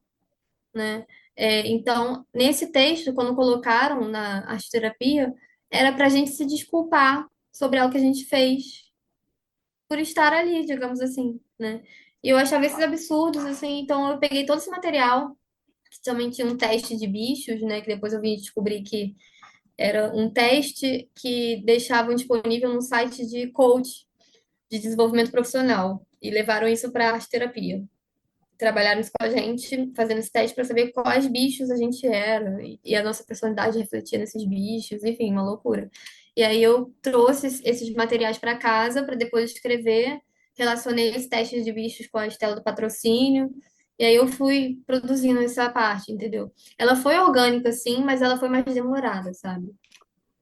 né? Então, nesse texto, quando colocaram na arte terapia, era para a gente se desculpar sobre algo que a gente fez por estar ali, digamos assim, né? E eu achava esses absurdos, assim, então eu peguei todo esse material, que também tinha um teste de bichos, né? Que depois eu vim descobrir que era um teste que deixavam disponível no site de coach de desenvolvimento profissional e levaram isso para a arte terapia. Trabalharam isso com a gente, fazendo esse teste para saber quais bichos a gente era e a nossa personalidade refletia nesses bichos, enfim, uma loucura. E aí eu trouxe esses materiais para casa para depois escrever, relacionei os testes de bichos com a Estela do Patrocínio, e aí eu fui produzindo essa parte, entendeu? Ela foi orgânica, sim, mas ela foi mais demorada, sabe?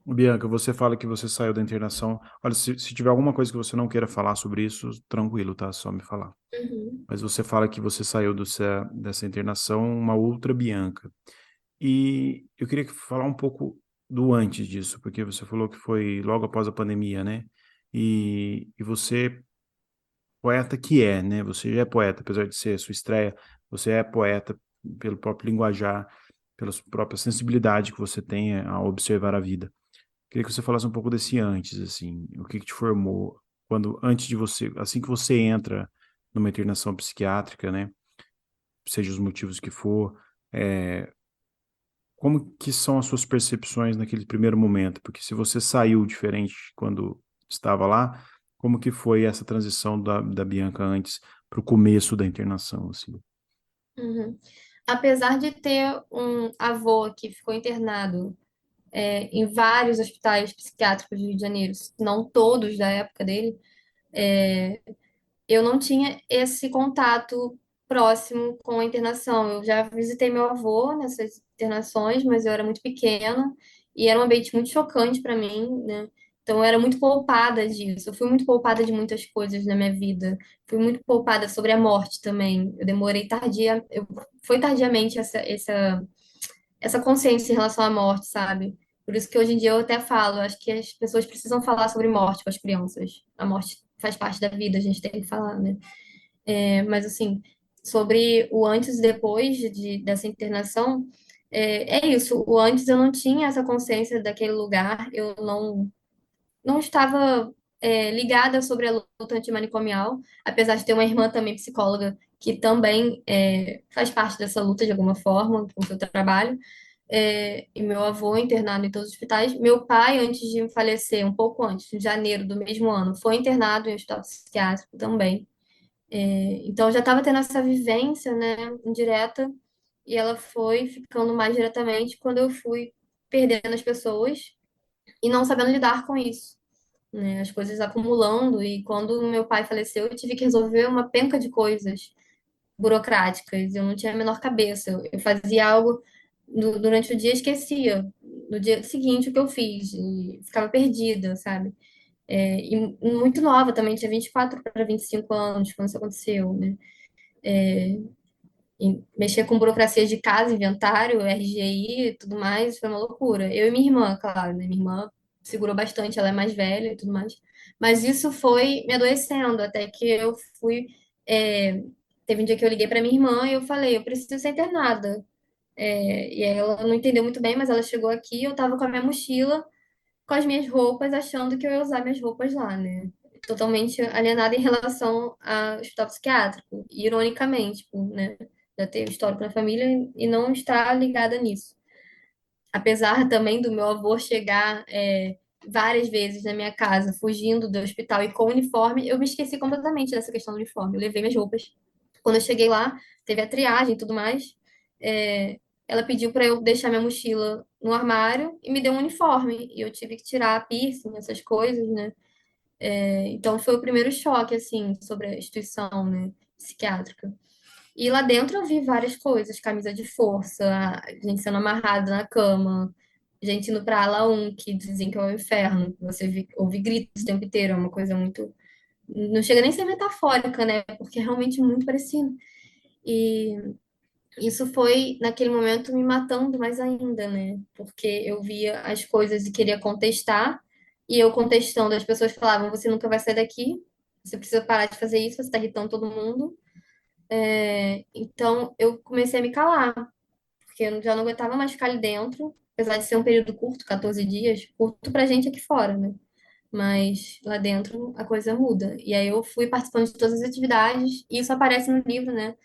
Bianca, você fala que você saiu da internação. Olha, se tiver alguma coisa que você não queira falar sobre isso, tranquilo, tá? Só me falar. Uhum. Mas você fala que você saiu dessa internação uma outra Bianca. E eu queria falar um pouco do antes disso, porque você falou que foi logo após a pandemia, né? E você, poeta que é, né? Você já é poeta, apesar de ser sua estreia, você é poeta pelo próprio linguajar, pela sua própria sensibilidade que você tem ao observar a vida. Queria que você falasse um pouco desse antes, assim, o que que te formou quando, antes de você, assim que você entra numa internação psiquiátrica, né? Seja os motivos que for, é, como que são as suas percepções naquele primeiro momento? Porque se você saiu diferente quando estava lá, como que foi essa transição da Bianca antes para o começo da internação, assim? Uhum. Apesar de ter um avô que ficou internado em vários hospitais psiquiátricos do Rio de Janeiro, não todos da época dele, eu não tinha esse contato próximo com a internação. Eu já visitei meu avô nessas internações, mas eu era muito pequena e era um ambiente muito chocante para mim, né? Então eu era muito poupada disso. Eu fui muito poupada de muitas coisas na minha vida. Fui muito poupada sobre a morte também. Eu demorei foi tardiamente essa consciência em relação à morte, sabe? Por isso que hoje em dia eu até falo, acho que as pessoas precisam falar sobre morte com as crianças. A morte faz parte da vida, a gente tem que falar, né? Mas assim, sobre o antes e depois dessa internação, é isso. O antes eu não tinha essa consciência daquele lugar, eu não estava ligada sobre a luta antimanicomial, apesar de ter uma irmã também psicóloga que também faz parte dessa luta de alguma forma, com o seu trabalho. E meu avô internado em todos os hospitais. Meu pai, antes de falecer, um pouco antes, em janeiro do mesmo ano, foi internado em um hospital psiquiátrico também. Então, eu já estava tendo essa vivência, né, indireta, e ela foi ficando mais diretamente quando eu fui perdendo as pessoas e não sabendo lidar com isso, né, as coisas acumulando. E quando meu pai faleceu, eu tive que resolver uma penca de coisas burocráticas, eu não tinha a menor cabeça. Eu fazia algo durante o dia, e esquecia. No dia seguinte, o que eu fiz, e ficava perdida, sabe? E muito nova também, tinha 24 para 25 anos quando isso aconteceu, né? E mexer com burocracia de casa, inventário, RGI e tudo mais, foi uma loucura. Eu e minha irmã, claro, né? Minha irmã segurou bastante, ela é mais velha e tudo mais. Mas isso foi me adoecendo, até que eu fui. é, Teve um dia que eu liguei para minha irmã e eu falei: eu preciso ser internada. E aí ela não entendeu muito bem, mas ela chegou aqui, eu tava com a minha mochila, com as minhas roupas, achando que eu ia usar minhas roupas lá, né? totalmente alienada em relação ao hospital psiquiátrico, ironicamente, né? Já ter histórico na família e não estar ligada nisso. Apesar também do meu avô chegar várias vezes na minha casa, fugindo do hospital e com uniforme, eu me esqueci completamente dessa questão do uniforme. Eu levei minhas roupas. Quando eu cheguei lá, teve a triagem e tudo mais. Ela pediu para eu deixar minha mochila no armário e me deu um uniforme. E eu tive que tirar a piercing, essas coisas, né? Então foi o primeiro choque, assim, sobre a instituição, né, psiquiátrica. E lá dentro eu vi várias coisas, camisa de força, a gente sendo amarrada na cama, gente indo pra ala um que dizem que é o inferno, ouve gritos o tempo inteiro, é uma coisa muito. Não chega nem a ser metafórica, né? Porque é realmente muito parecido. E isso foi, naquele momento, me matando mais ainda, né? Porque eu via as coisas e queria contestar, e eu contestando, as pessoas falavam: você nunca vai sair daqui, você precisa parar de fazer isso, você está irritando todo mundo. Então, eu comecei a me calar, porque eu já não aguentava mais ficar ali dentro, apesar de ser um período curto, 14 dias, curto pra gente aqui fora, né? Mas lá dentro a coisa muda. E aí eu fui participando de todas as atividades, e isso aparece no livro, né?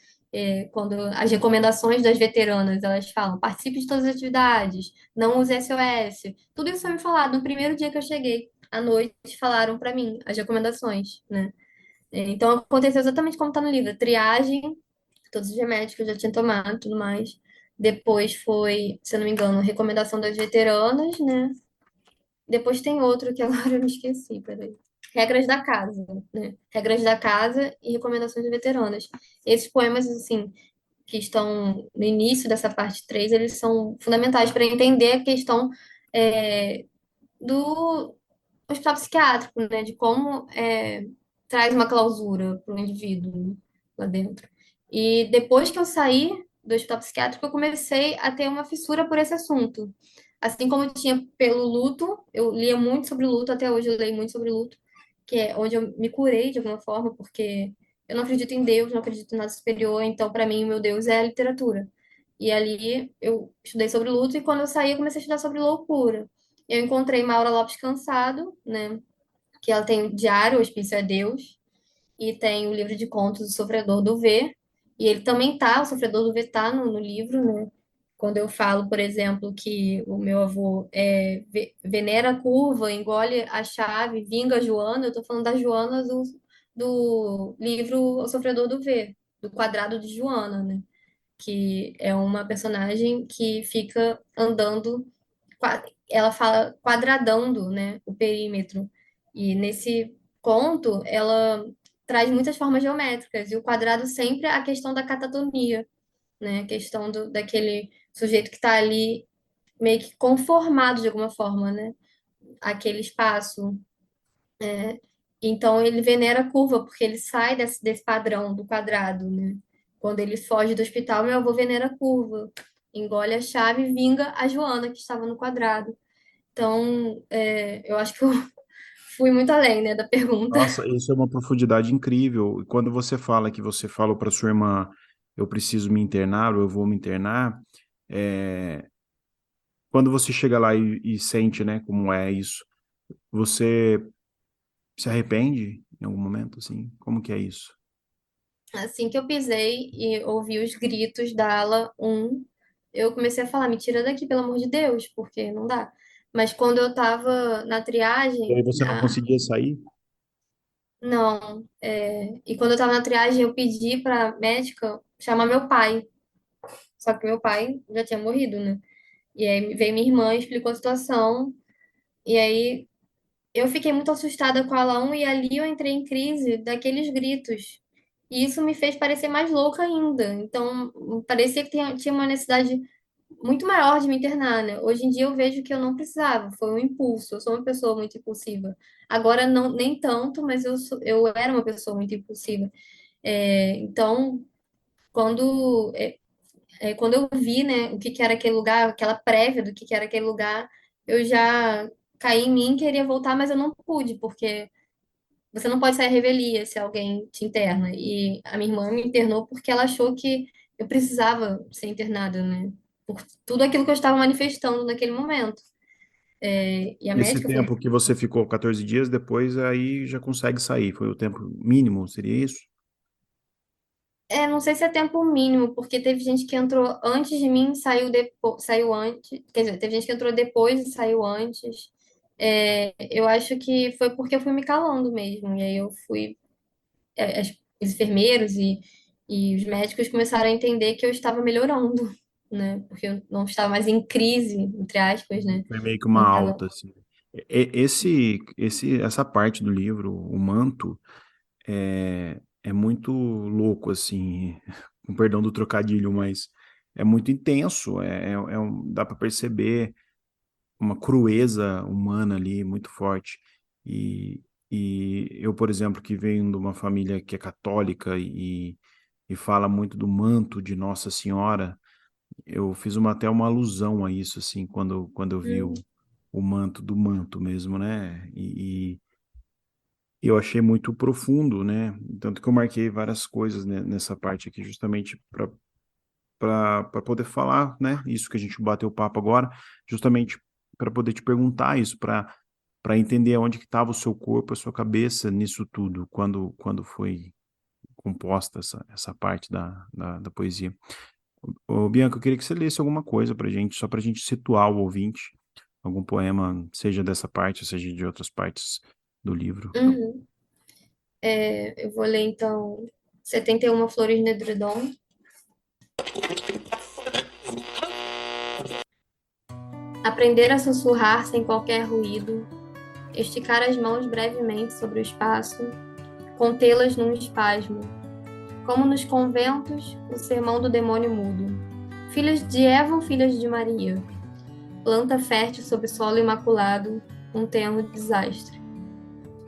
Quando as recomendações das veteranas, elas falam, participe de todas as atividades, não use SOS. Tudo isso foi me falado no primeiro dia que eu cheguei. À noite falaram para mim as recomendações, né? Então aconteceu exatamente como está no livro, triagem, todos os remédios que eu já tinha tomado, e tudo mais. Depois foi, se eu não me engano, recomendação das veteranas, né? Depois tem outro que agora eu me esqueci, peraí. Regras da casa, né? Regras da casa e recomendações de veteranas. Esses poemas, assim, que estão no início dessa parte 3 eles são fundamentais para entender a questão do hospital psiquiátrico, né? De como traz uma clausura para o indivíduo, né, lá dentro. E depois que eu saí do hospital psiquiátrico, eu comecei a ter uma fissura por esse assunto. Assim como eu tinha pelo luto, eu lia muito sobre luto, até hoje eu leio muito sobre luto, que é onde eu me curei de alguma forma, porque eu não acredito em Deus, não acredito em nada superior, então para mim o meu Deus é a literatura. E ali eu estudei sobre luto e quando eu saí eu comecei a estudar sobre loucura. Eu encontrei Maura Lopes Cansado, né, que ela tem o Diário, O Hospício é Deus, e tem o livro de contos O Sofredor do V, e ele também tá, o Sofredor do V tá no livro, né? Quando eu falo, por exemplo, que o meu avô venera a curva, engole a chave, vinga a Joana, eu tô falando da Joana do livro O Sofredor do V, do quadrado de Joana, né? Que é uma personagem que fica andando, ela fala quadradando, né, o perímetro. E nesse conto, ela traz muitas formas geométricas, e o quadrado sempre é a questão da catatonia, né, a questão daquele sujeito que está ali meio que conformado de alguma forma, né, aquele espaço. Então ele venera a curva, porque ele sai desse padrão do quadrado, né? Quando ele foge do hospital, meu avô venera a curva, engole a chave e vinga a Joana, que estava no quadrado. Então, eu acho que eu fui muito além, né, da pergunta. Nossa, isso é uma profundidade incrível. E quando você fala que você falou para sua irmã, eu preciso me internar ou eu vou me internar, é, quando você chega lá e sente, né, como é isso, você se arrepende em algum momento, assim? Como que é isso? Assim que eu pisei e ouvi os gritos da ala 1, eu comecei a falar, me tira daqui, pelo amor de Deus, porque não dá. Mas quando eu tava na E aí triagem, você não conseguia sair? não. E quando eu tava na triagem, eu pedi pra médica chamar meu pai. Só que meu pai já tinha morrido, né? E aí veio minha irmã, explicou a situação. E aí eu fiquei muito assustada com a ala 1 e ali eu entrei em crise daqueles gritos. E isso me fez parecer mais louca ainda. Então, parecia que tinha uma necessidade muito maior de me internar, né? Hoje em dia eu vejo que eu não precisava, foi um impulso. Eu sou uma pessoa muito impulsiva. Agora não, nem tanto, mas eu era uma pessoa muito impulsiva. Então, quando quando eu vi, né, o que que era aquele lugar, aquela prévia do que era aquele lugar, eu já caí em mim, queria voltar, mas eu não pude, porque você não pode sair à revelia se alguém te interna. E a minha irmã me internou porque ela achou que eu precisava ser internada, né? Por tudo aquilo que eu estava manifestando naquele momento. E a Esse médica falou, tempo que você ficou 14 dias, depois aí já consegue sair. Foi o tempo mínimo, seria isso? não sei se é tempo mínimo, porque teve gente que entrou antes de mim, saiu depois, saiu antes, quer dizer, teve gente que entrou depois e saiu antes. Eu acho que foi porque eu fui me calando mesmo, e aí eu fui, os enfermeiros e os médicos começaram a entender que eu estava melhorando, né? Porque eu não estava mais em crise, entre aspas, né? Foi meio que uma Então, alta, assim. Essa parte do livro, o manto, é muito louco, assim, com perdão do trocadilho, mas é muito intenso. Dá para perceber uma crueza humana ali muito forte. E, e eu, por exemplo, que venho de uma família que é católica e fala muito do manto de Nossa Senhora, eu fiz até uma alusão a isso, assim, quando eu vi hum, o manto do manto mesmo, né? E eu achei muito profundo, né? Tanto que eu marquei várias coisas, né, nessa parte aqui, justamente para poder falar, né? Isso que a gente bateu o papo agora, justamente para poder te perguntar isso, para entender onde que estava o seu corpo, a sua cabeça nisso tudo, quando foi composta essa parte da poesia. Ô, Bianca, eu queria que você lesse alguma coisa pra gente, só pra gente situar o ouvinte, algum poema, seja dessa parte, seja de outras partes do livro. uhum. Eu vou ler então 71 Flores no Edredom. Aprender a sussurrar sem qualquer ruído, esticar as mãos brevemente sobre o espaço, contê-las num espasmo, como nos conventos, o sermão do demônio mudo. Filhas de Eva ou filhas de Maria? Planta fértil sob solo imaculado, um tenro desastre.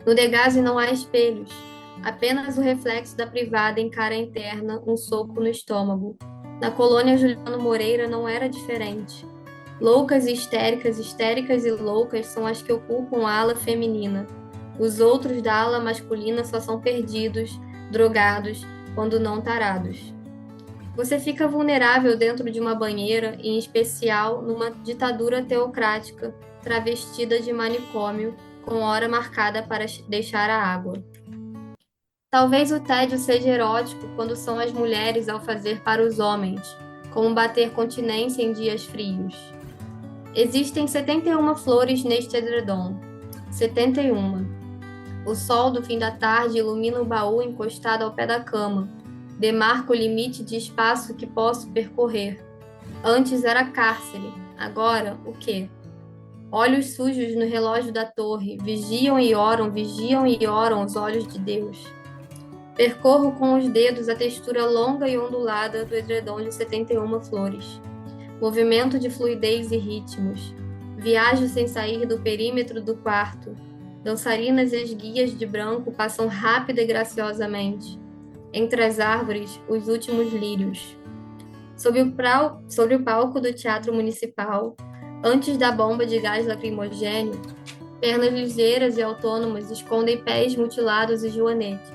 No Degaze não há espelhos, apenas o reflexo da privada em cara interna, um soco no estômago. Na colônia Juliano Moreira não era diferente. Loucas e histéricas, histéricas e loucas são as que ocupam a ala feminina. Os outros da ala masculina só são perdidos, drogados, quando não tarados. Você fica vulnerável dentro de uma banheira, em especial numa ditadura teocrática, travestida de manicômio, com hora marcada para deixar a água. Talvez o tédio seja erótico quando são as mulheres ao fazer para os homens, como bater continência em dias frios. Existem 71 flores neste edredom. 71. O sol do fim da tarde ilumina o baú encostado ao pé da cama. Demarca o limite de espaço que posso percorrer. Antes era cárcere, agora o quê? Olhos sujos no relógio da torre, vigiam e oram os olhos de Deus. Percorro com os dedos a textura longa e ondulada do edredom de 71 flores. Movimento de fluidez e ritmos. Viajo sem sair do perímetro do quarto. Dançarinas esguias de branco passam rápida e graciosamente. Entre as árvores, os últimos lírios. Sobre o palco do Teatro Municipal, antes da bomba de gás lacrimogêneo, pernas ligeiras e autônomas escondem pés mutilados e joanetes.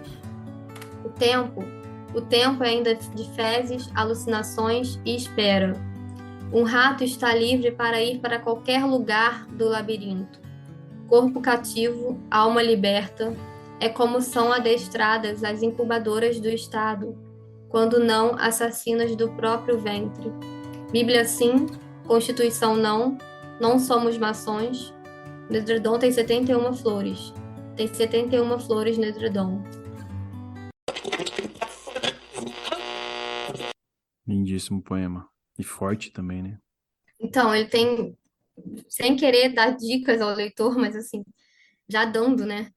O tempo, o tempo é ainda de fezes, alucinações e espera. Um rato está livre para ir para qualquer lugar do labirinto. Corpo cativo, alma liberta, é como são adestradas as incubadoras do Estado, quando não assassinas do próprio ventre. Bíblia sim, Constituição não, não somos maçons. No edredom tem 71 flores. Tem 71 flores no edredom. Lindíssimo poema. E forte também, né? Então, ele tem, sem querer dar dicas ao leitor, mas assim, já dando, né?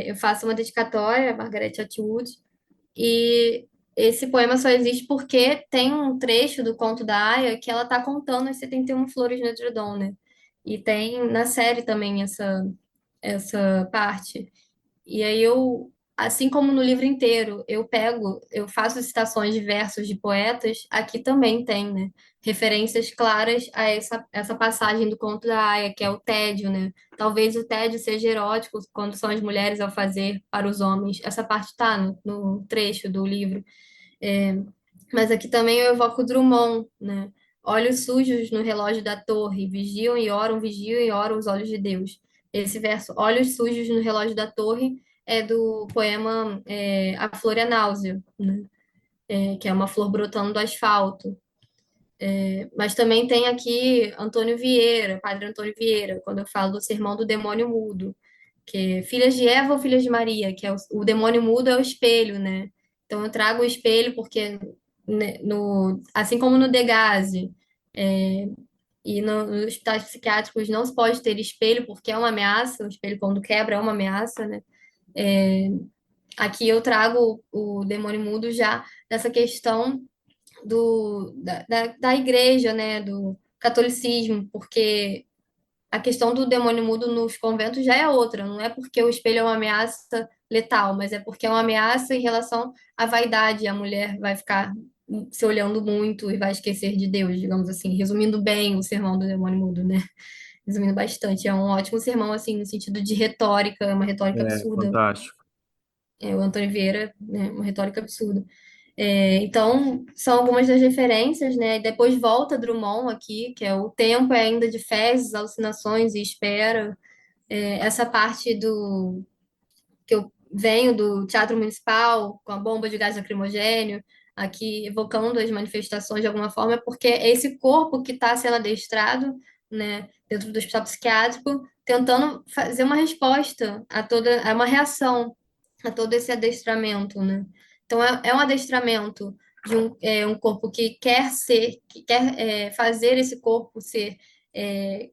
Eu faço uma dedicatória a Margaret Atwood, e esse poema só existe porque tem um trecho do conto da Aya que ela tá contando as 71 flores no edredom, né? E tem na série também essa parte. E aí assim como no livro inteiro, eu faço citações de versos de poetas, aqui também tem, né? Referências claras a essa passagem do conto da Aya, que é o tédio, né? Talvez o tédio seja erótico quando são as mulheres ao fazer para os homens. Essa parte tá no trecho do livro. É, mas aqui também eu evoco Drummond, né? olhos sujos no relógio da torre, vigiam e oram os olhos de Deus. Esse verso, olhos sujos no relógio da torre, é do poema A Flor e a Náusea, né? Que é uma flor brotando do asfalto. Mas também tem aqui Antônio Vieira, Padre Antônio Vieira, quando eu falo do sermão do demônio mudo, que é filhas de Eva ou filhas de Maria, que é o demônio mudo é o espelho, né? Então eu trago o espelho porque, né, assim como no Degaze, e nos hospitais psiquiátricos não se pode ter espelho porque é uma ameaça, o espelho quando quebra é uma ameaça, né? Aqui eu trago o demônio mudo já nessa questão da igreja, né, do catolicismo, porque a questão do demônio mudo nos conventos já é outra, não é porque o espelho é uma ameaça letal, mas é porque é uma ameaça em relação à vaidade, a mulher vai ficar se olhando muito e vai esquecer de Deus, digamos assim, resumindo bem o sermão do demônio mudo, né? Resumindo bastante, é um ótimo sermão, assim, no sentido de retórica, é uma retórica É absurda. fantástico. O Antônio Vieira, né, uma retórica absurda. Então, são algumas das referências, né? E depois volta Drummond aqui, que é o tempo é ainda de fezes, alucinações e espera. Essa parte do que eu venho do Teatro Municipal, com a bomba de gás lacrimogênio, aqui evocando as manifestações de alguma forma, é porque é esse corpo que está sendo adestrado, né, dentro do hospital psiquiátrico, tentando fazer uma resposta a uma reação a todo esse adestramento, né? Então, é um adestramento de um corpo que quer ser, que quer fazer esse corpo ser é,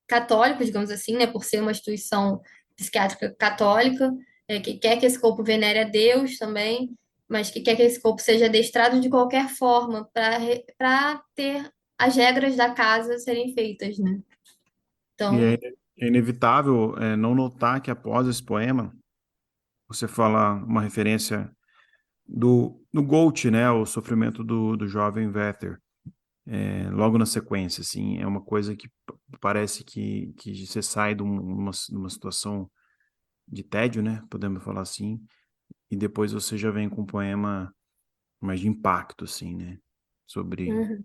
católico, digamos assim, né, por ser uma instituição psiquiátrica católica, que quer que esse corpo venere a Deus também, mas que quer que esse corpo seja adestrado de qualquer forma para ter as regras da casa serem feitas, né? E Então, é inevitável não notar que após esse poema, você fala uma referência do Goethe, né, o sofrimento do jovem Werther, logo na sequência, assim, é uma coisa que parece que você sai de uma situação de tédio, né, podemos falar assim, e depois você já vem com um poema mais de impacto, assim, né, sobre, uhum,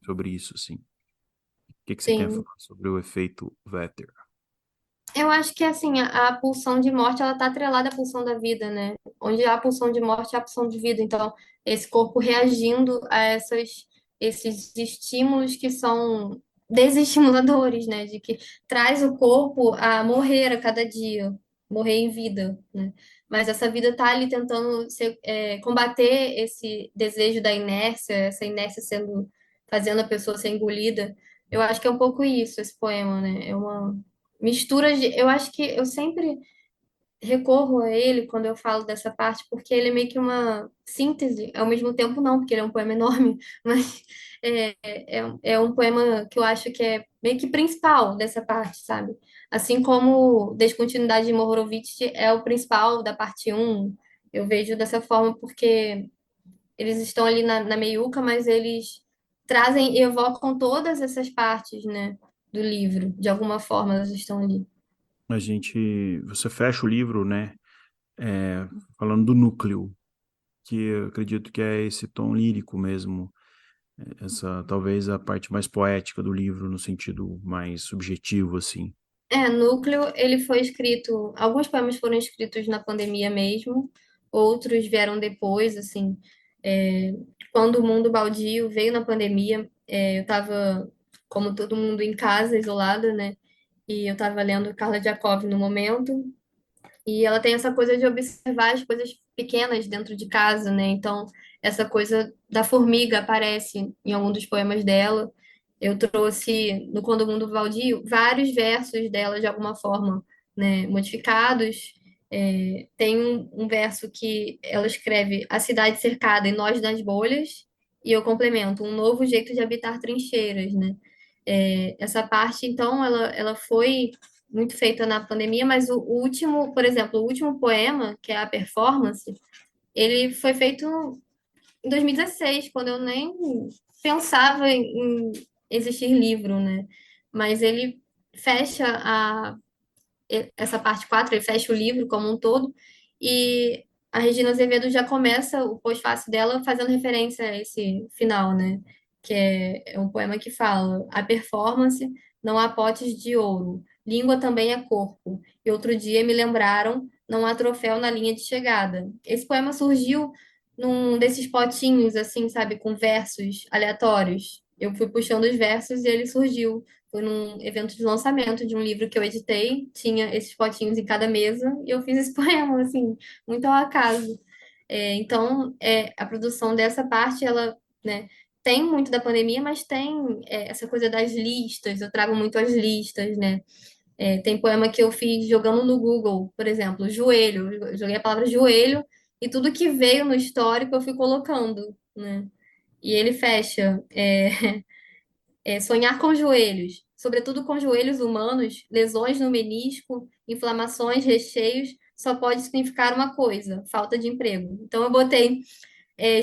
sobre isso, assim. O que você tem a sim. falar sobre o efeito Werther? Eu acho que assim, a pulsão de morte ela está atrelada à pulsão da vida, né? Onde há pulsão de morte, há pulsão de vida. Então, esse corpo reagindo a esses estímulos que são desestimuladores, né? De que traz o corpo a morrer a cada dia, morrer em vida, né? Mas essa vida está ali tentando combater esse desejo da inércia, essa inércia fazendo a pessoa ser engolida. Eu acho que é um pouco isso, esse poema, né? É uma mistura de. Eu acho que eu sempre recorro a ele quando eu falo dessa parte, porque ele é meio que uma síntese, ao mesmo tempo não, porque ele é um poema enorme, mas é um poema que eu acho que é meio que principal dessa parte, sabe? Assim como Descontinuidade de Mohorovic é o principal da parte um, eu vejo dessa forma, porque eles estão ali na meiuca, mas eles trazem e evocam todas essas partes, né, do livro, de alguma forma elas estão ali. Você fecha o livro, né, falando do núcleo, que eu acredito que é esse tom lírico mesmo, essa talvez a parte mais poética do livro, no sentido mais subjetivo, assim. Núcleo, ele foi escrito, alguns poemas foram escritos na pandemia mesmo, outros vieram depois, assim, é, quando o Mundo Baldio veio na pandemia, eu estava, como todo mundo, em casa, isolada, né, e eu estava lendo Carla Giacobbe no momento, e ela tem essa coisa de observar as coisas pequenas dentro de casa, né? Então, essa coisa da formiga aparece em algum dos poemas dela. Eu trouxe no Quando o Mundo Valdio vários versos dela de alguma forma, né, modificados. Tem um verso que ela escreve A cidade cercada e nós nas bolhas, e eu complemento um novo jeito de habitar trincheiras, né? Essa parte, então, ela foi muito feita na pandemia, mas o último, por exemplo, o último poema, que é a performance, ele foi feito em 2016, quando eu nem pensava em existir livro, né? Mas ele fecha essa parte 4, ele fecha o livro como um todo, e a Regina Azevedo já começa o pós-fácil dela fazendo referência a esse final, né? que é um poema que fala: a performance não há potes de ouro, língua também é corpo. E outro dia me lembraram, não há troféu na linha de chegada. Esse poema surgiu num desses potinhos, assim, sabe, com versos aleatórios. Eu fui puxando os versos e ele surgiu. Foi num evento de lançamento de um livro que eu editei, tinha esses potinhos em cada mesa, e eu fiz esse poema, assim, muito ao acaso. Então, a produção dessa parte, ela, né, tem muito da pandemia, mas tem essa coisa das listas, eu trago muito as listas, né? Tem poema que eu fiz jogando no Google, por exemplo, joelho, eu joguei a palavra joelho, e tudo que veio no histórico eu fui colocando, né? E ele fecha. Sonhar com joelhos, sobretudo com joelhos humanos, lesões no menisco, inflamações, recheios, só pode significar uma coisa: falta de emprego. Então eu botei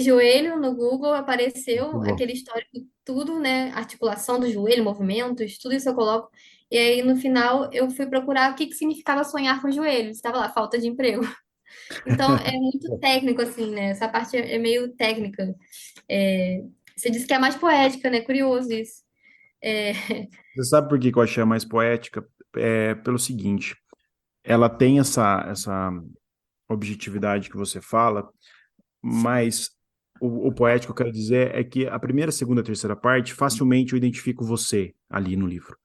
joelho no Google, Muito apareceu bom. aquele histórico, tudo, né? Articulação do joelho, movimentos, tudo isso eu coloco. E aí no final eu fui procurar o que que significava sonhar com joelhos. Estava lá, falta de emprego. Então é muito técnico, assim, né? Essa parte é meio técnica. É, Você disse que é mais poética, né? Curioso isso. É, Você sabe por que que eu achei a mais poética? É pelo seguinte, ela tem essa objetividade que você fala, mas o poético que eu quero dizer é que a primeira, segunda, terceira parte, facilmente eu identifico você ali no livro.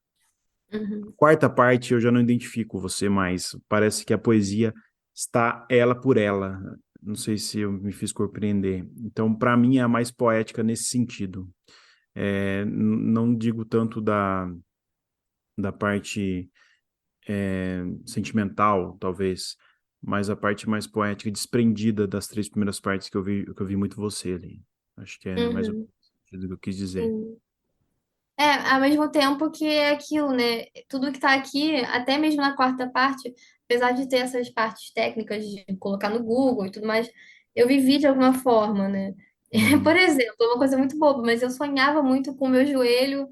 A Uhum, quarta parte eu já não identifico você mais. Parece que a poesia está ela por ela. Não sei se eu me fiz compreender. Então, para mim, é a mais poética nesse sentido. Não digo tanto da parte sentimental, talvez, mas a parte mais poética, desprendida das três primeiras partes que eu vi muito você ali. Acho que é mais o uhum, sentido que eu quis dizer. sim. Ao mesmo tempo que é aquilo, né? Tudo que tá aqui, até mesmo na quarta parte, apesar de ter essas partes técnicas de colocar no Google e tudo mais, eu vivi de alguma forma, né? Por Uhum, exemplo, é uma coisa muito boba, mas eu sonhava muito com o meu joelho,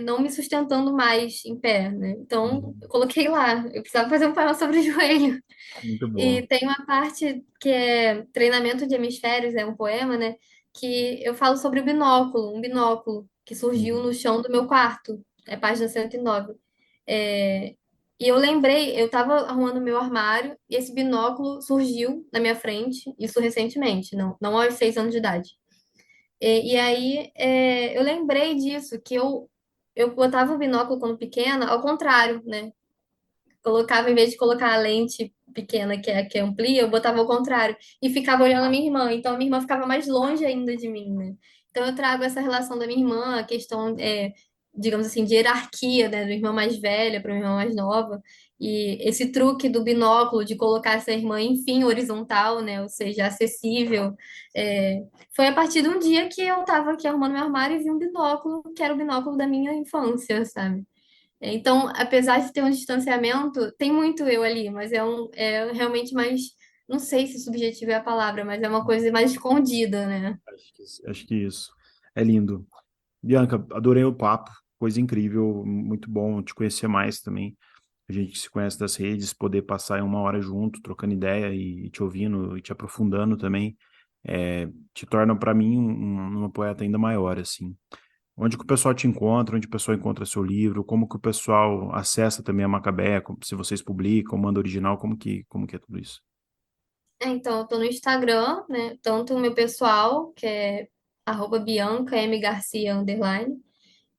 não me sustentando mais em pé, né? Então, eu uhum. coloquei lá. Eu precisava fazer um poema sobre o joelho. Muito E boa. tem uma parte que é treinamento de hemisférios, é um poema, né? Que eu falo sobre o binóculo, um binóculo que surgiu no Uhum. chão do meu quarto, é página 109. É, e eu lembrei, eu estava arrumando meu armário e esse binóculo surgiu na minha frente, isso recentemente, não aos 6 anos de idade. E aí eu lembrei disso, que eu botava o binóculo quando pequena, ao contrário, né? Colocava, em vez de colocar a lente pequena que amplia, eu botava ao contrário e ficava olhando a minha irmã. Então a minha irmã ficava mais longe ainda de mim, né? Então eu trago essa relação da minha irmã, a questão, digamos assim, de hierarquia, né? Do irmã mais velha para a irmã mais nova. E esse truque do binóculo, de colocar essa irmã, enfim, horizontal, né? Ou seja, acessível. é, Foi a partir de um dia que eu estava aqui arrumando meu armário e vi um binóculo, que era o binóculo da minha infância, sabe? Então, apesar de ter um distanciamento, tem muito eu ali, mas é realmente mais, não sei se subjetivo é a palavra, mas é uma coisa mais escondida, né? Acho que isso. É lindo. Bianca, adorei o papo, coisa incrível, muito bom te conhecer mais também. A gente se conhece das redes, poder passar aí uma hora junto, trocando ideia e te ouvindo e te aprofundando também, te torna para mim uma poeta ainda maior, assim. Onde que o pessoal te encontra, onde o pessoal encontra seu livro, como que o pessoal acessa também a Macabé, se vocês publicam, manda original, como que é tudo isso? Então, eu tô no Instagram, né? Tanto o meu pessoal, que é @Bianca M. Garcia _,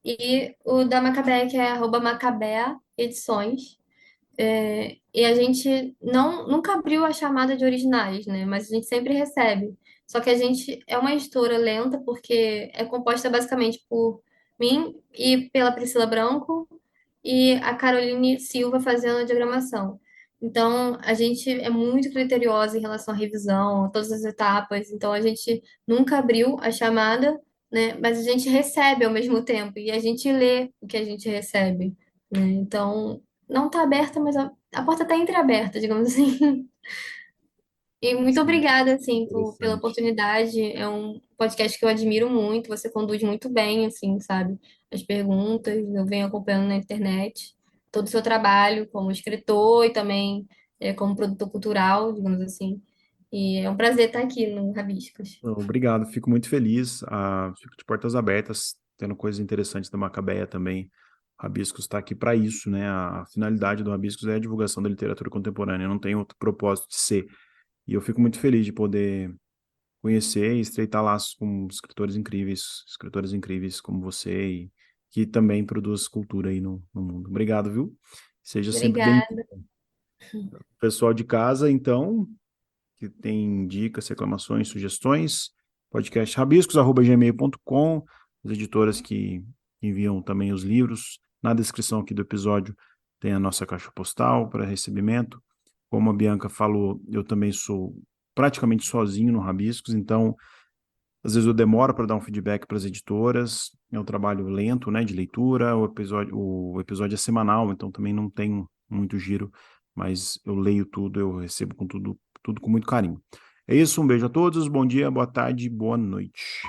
e o da Macabea, que é @Macabea Edições. E a gente nunca abriu a chamada de originais, né? Mas a gente sempre recebe. Só que a gente é uma editora lenta porque é composta basicamente por mim e pela Priscila Branco e a Caroline Silva fazendo a diagramação. Então, a gente é muito criteriosa em relação à revisão, a todas as etapas. Então, a gente nunca abriu a chamada, né? Mas a gente recebe ao mesmo tempo e a gente lê o que a gente recebe, né? Então, não está aberta, mas a porta está entreaberta, digamos assim. E muito Sim, obrigada, assim, pela interessante. oportunidade. É um podcast que eu admiro muito. Você conduz muito bem, assim, sabe? As perguntas, eu venho acompanhando na internet todo o seu trabalho como escritor e também como produtor cultural, digamos assim. E é um prazer estar aqui no Rabiscos. Obrigado, fico muito feliz, fico de portas abertas. tendo coisas interessantes da Macabeia também. O Rabiscos está aqui para isso, né? A finalidade do Rabiscos é a divulgação da literatura contemporânea, não tem outro propósito de ser. E eu fico muito feliz de poder conhecer e estreitar laços com escritores incríveis como você, e que também produz cultura aí no mundo. Obrigado, viu? Seja sempre bem-vindo. Obrigada. Pessoal de casa, então, que tem dicas, reclamações, sugestões, podcast rabiscos@gmail.com, as editoras que enviam também os livros. Na descrição aqui do episódio tem a nossa caixa postal para recebimento. Como a Bianca falou, eu também sou praticamente sozinho no Rabiscos, então às vezes eu demoro para dar um feedback para as editoras, é um trabalho lento, né, de leitura, o episódio é semanal, então também não tem muito giro, mas eu leio tudo, eu recebo com tudo com muito carinho. É isso, um beijo a todos, bom dia, boa tarde, boa noite.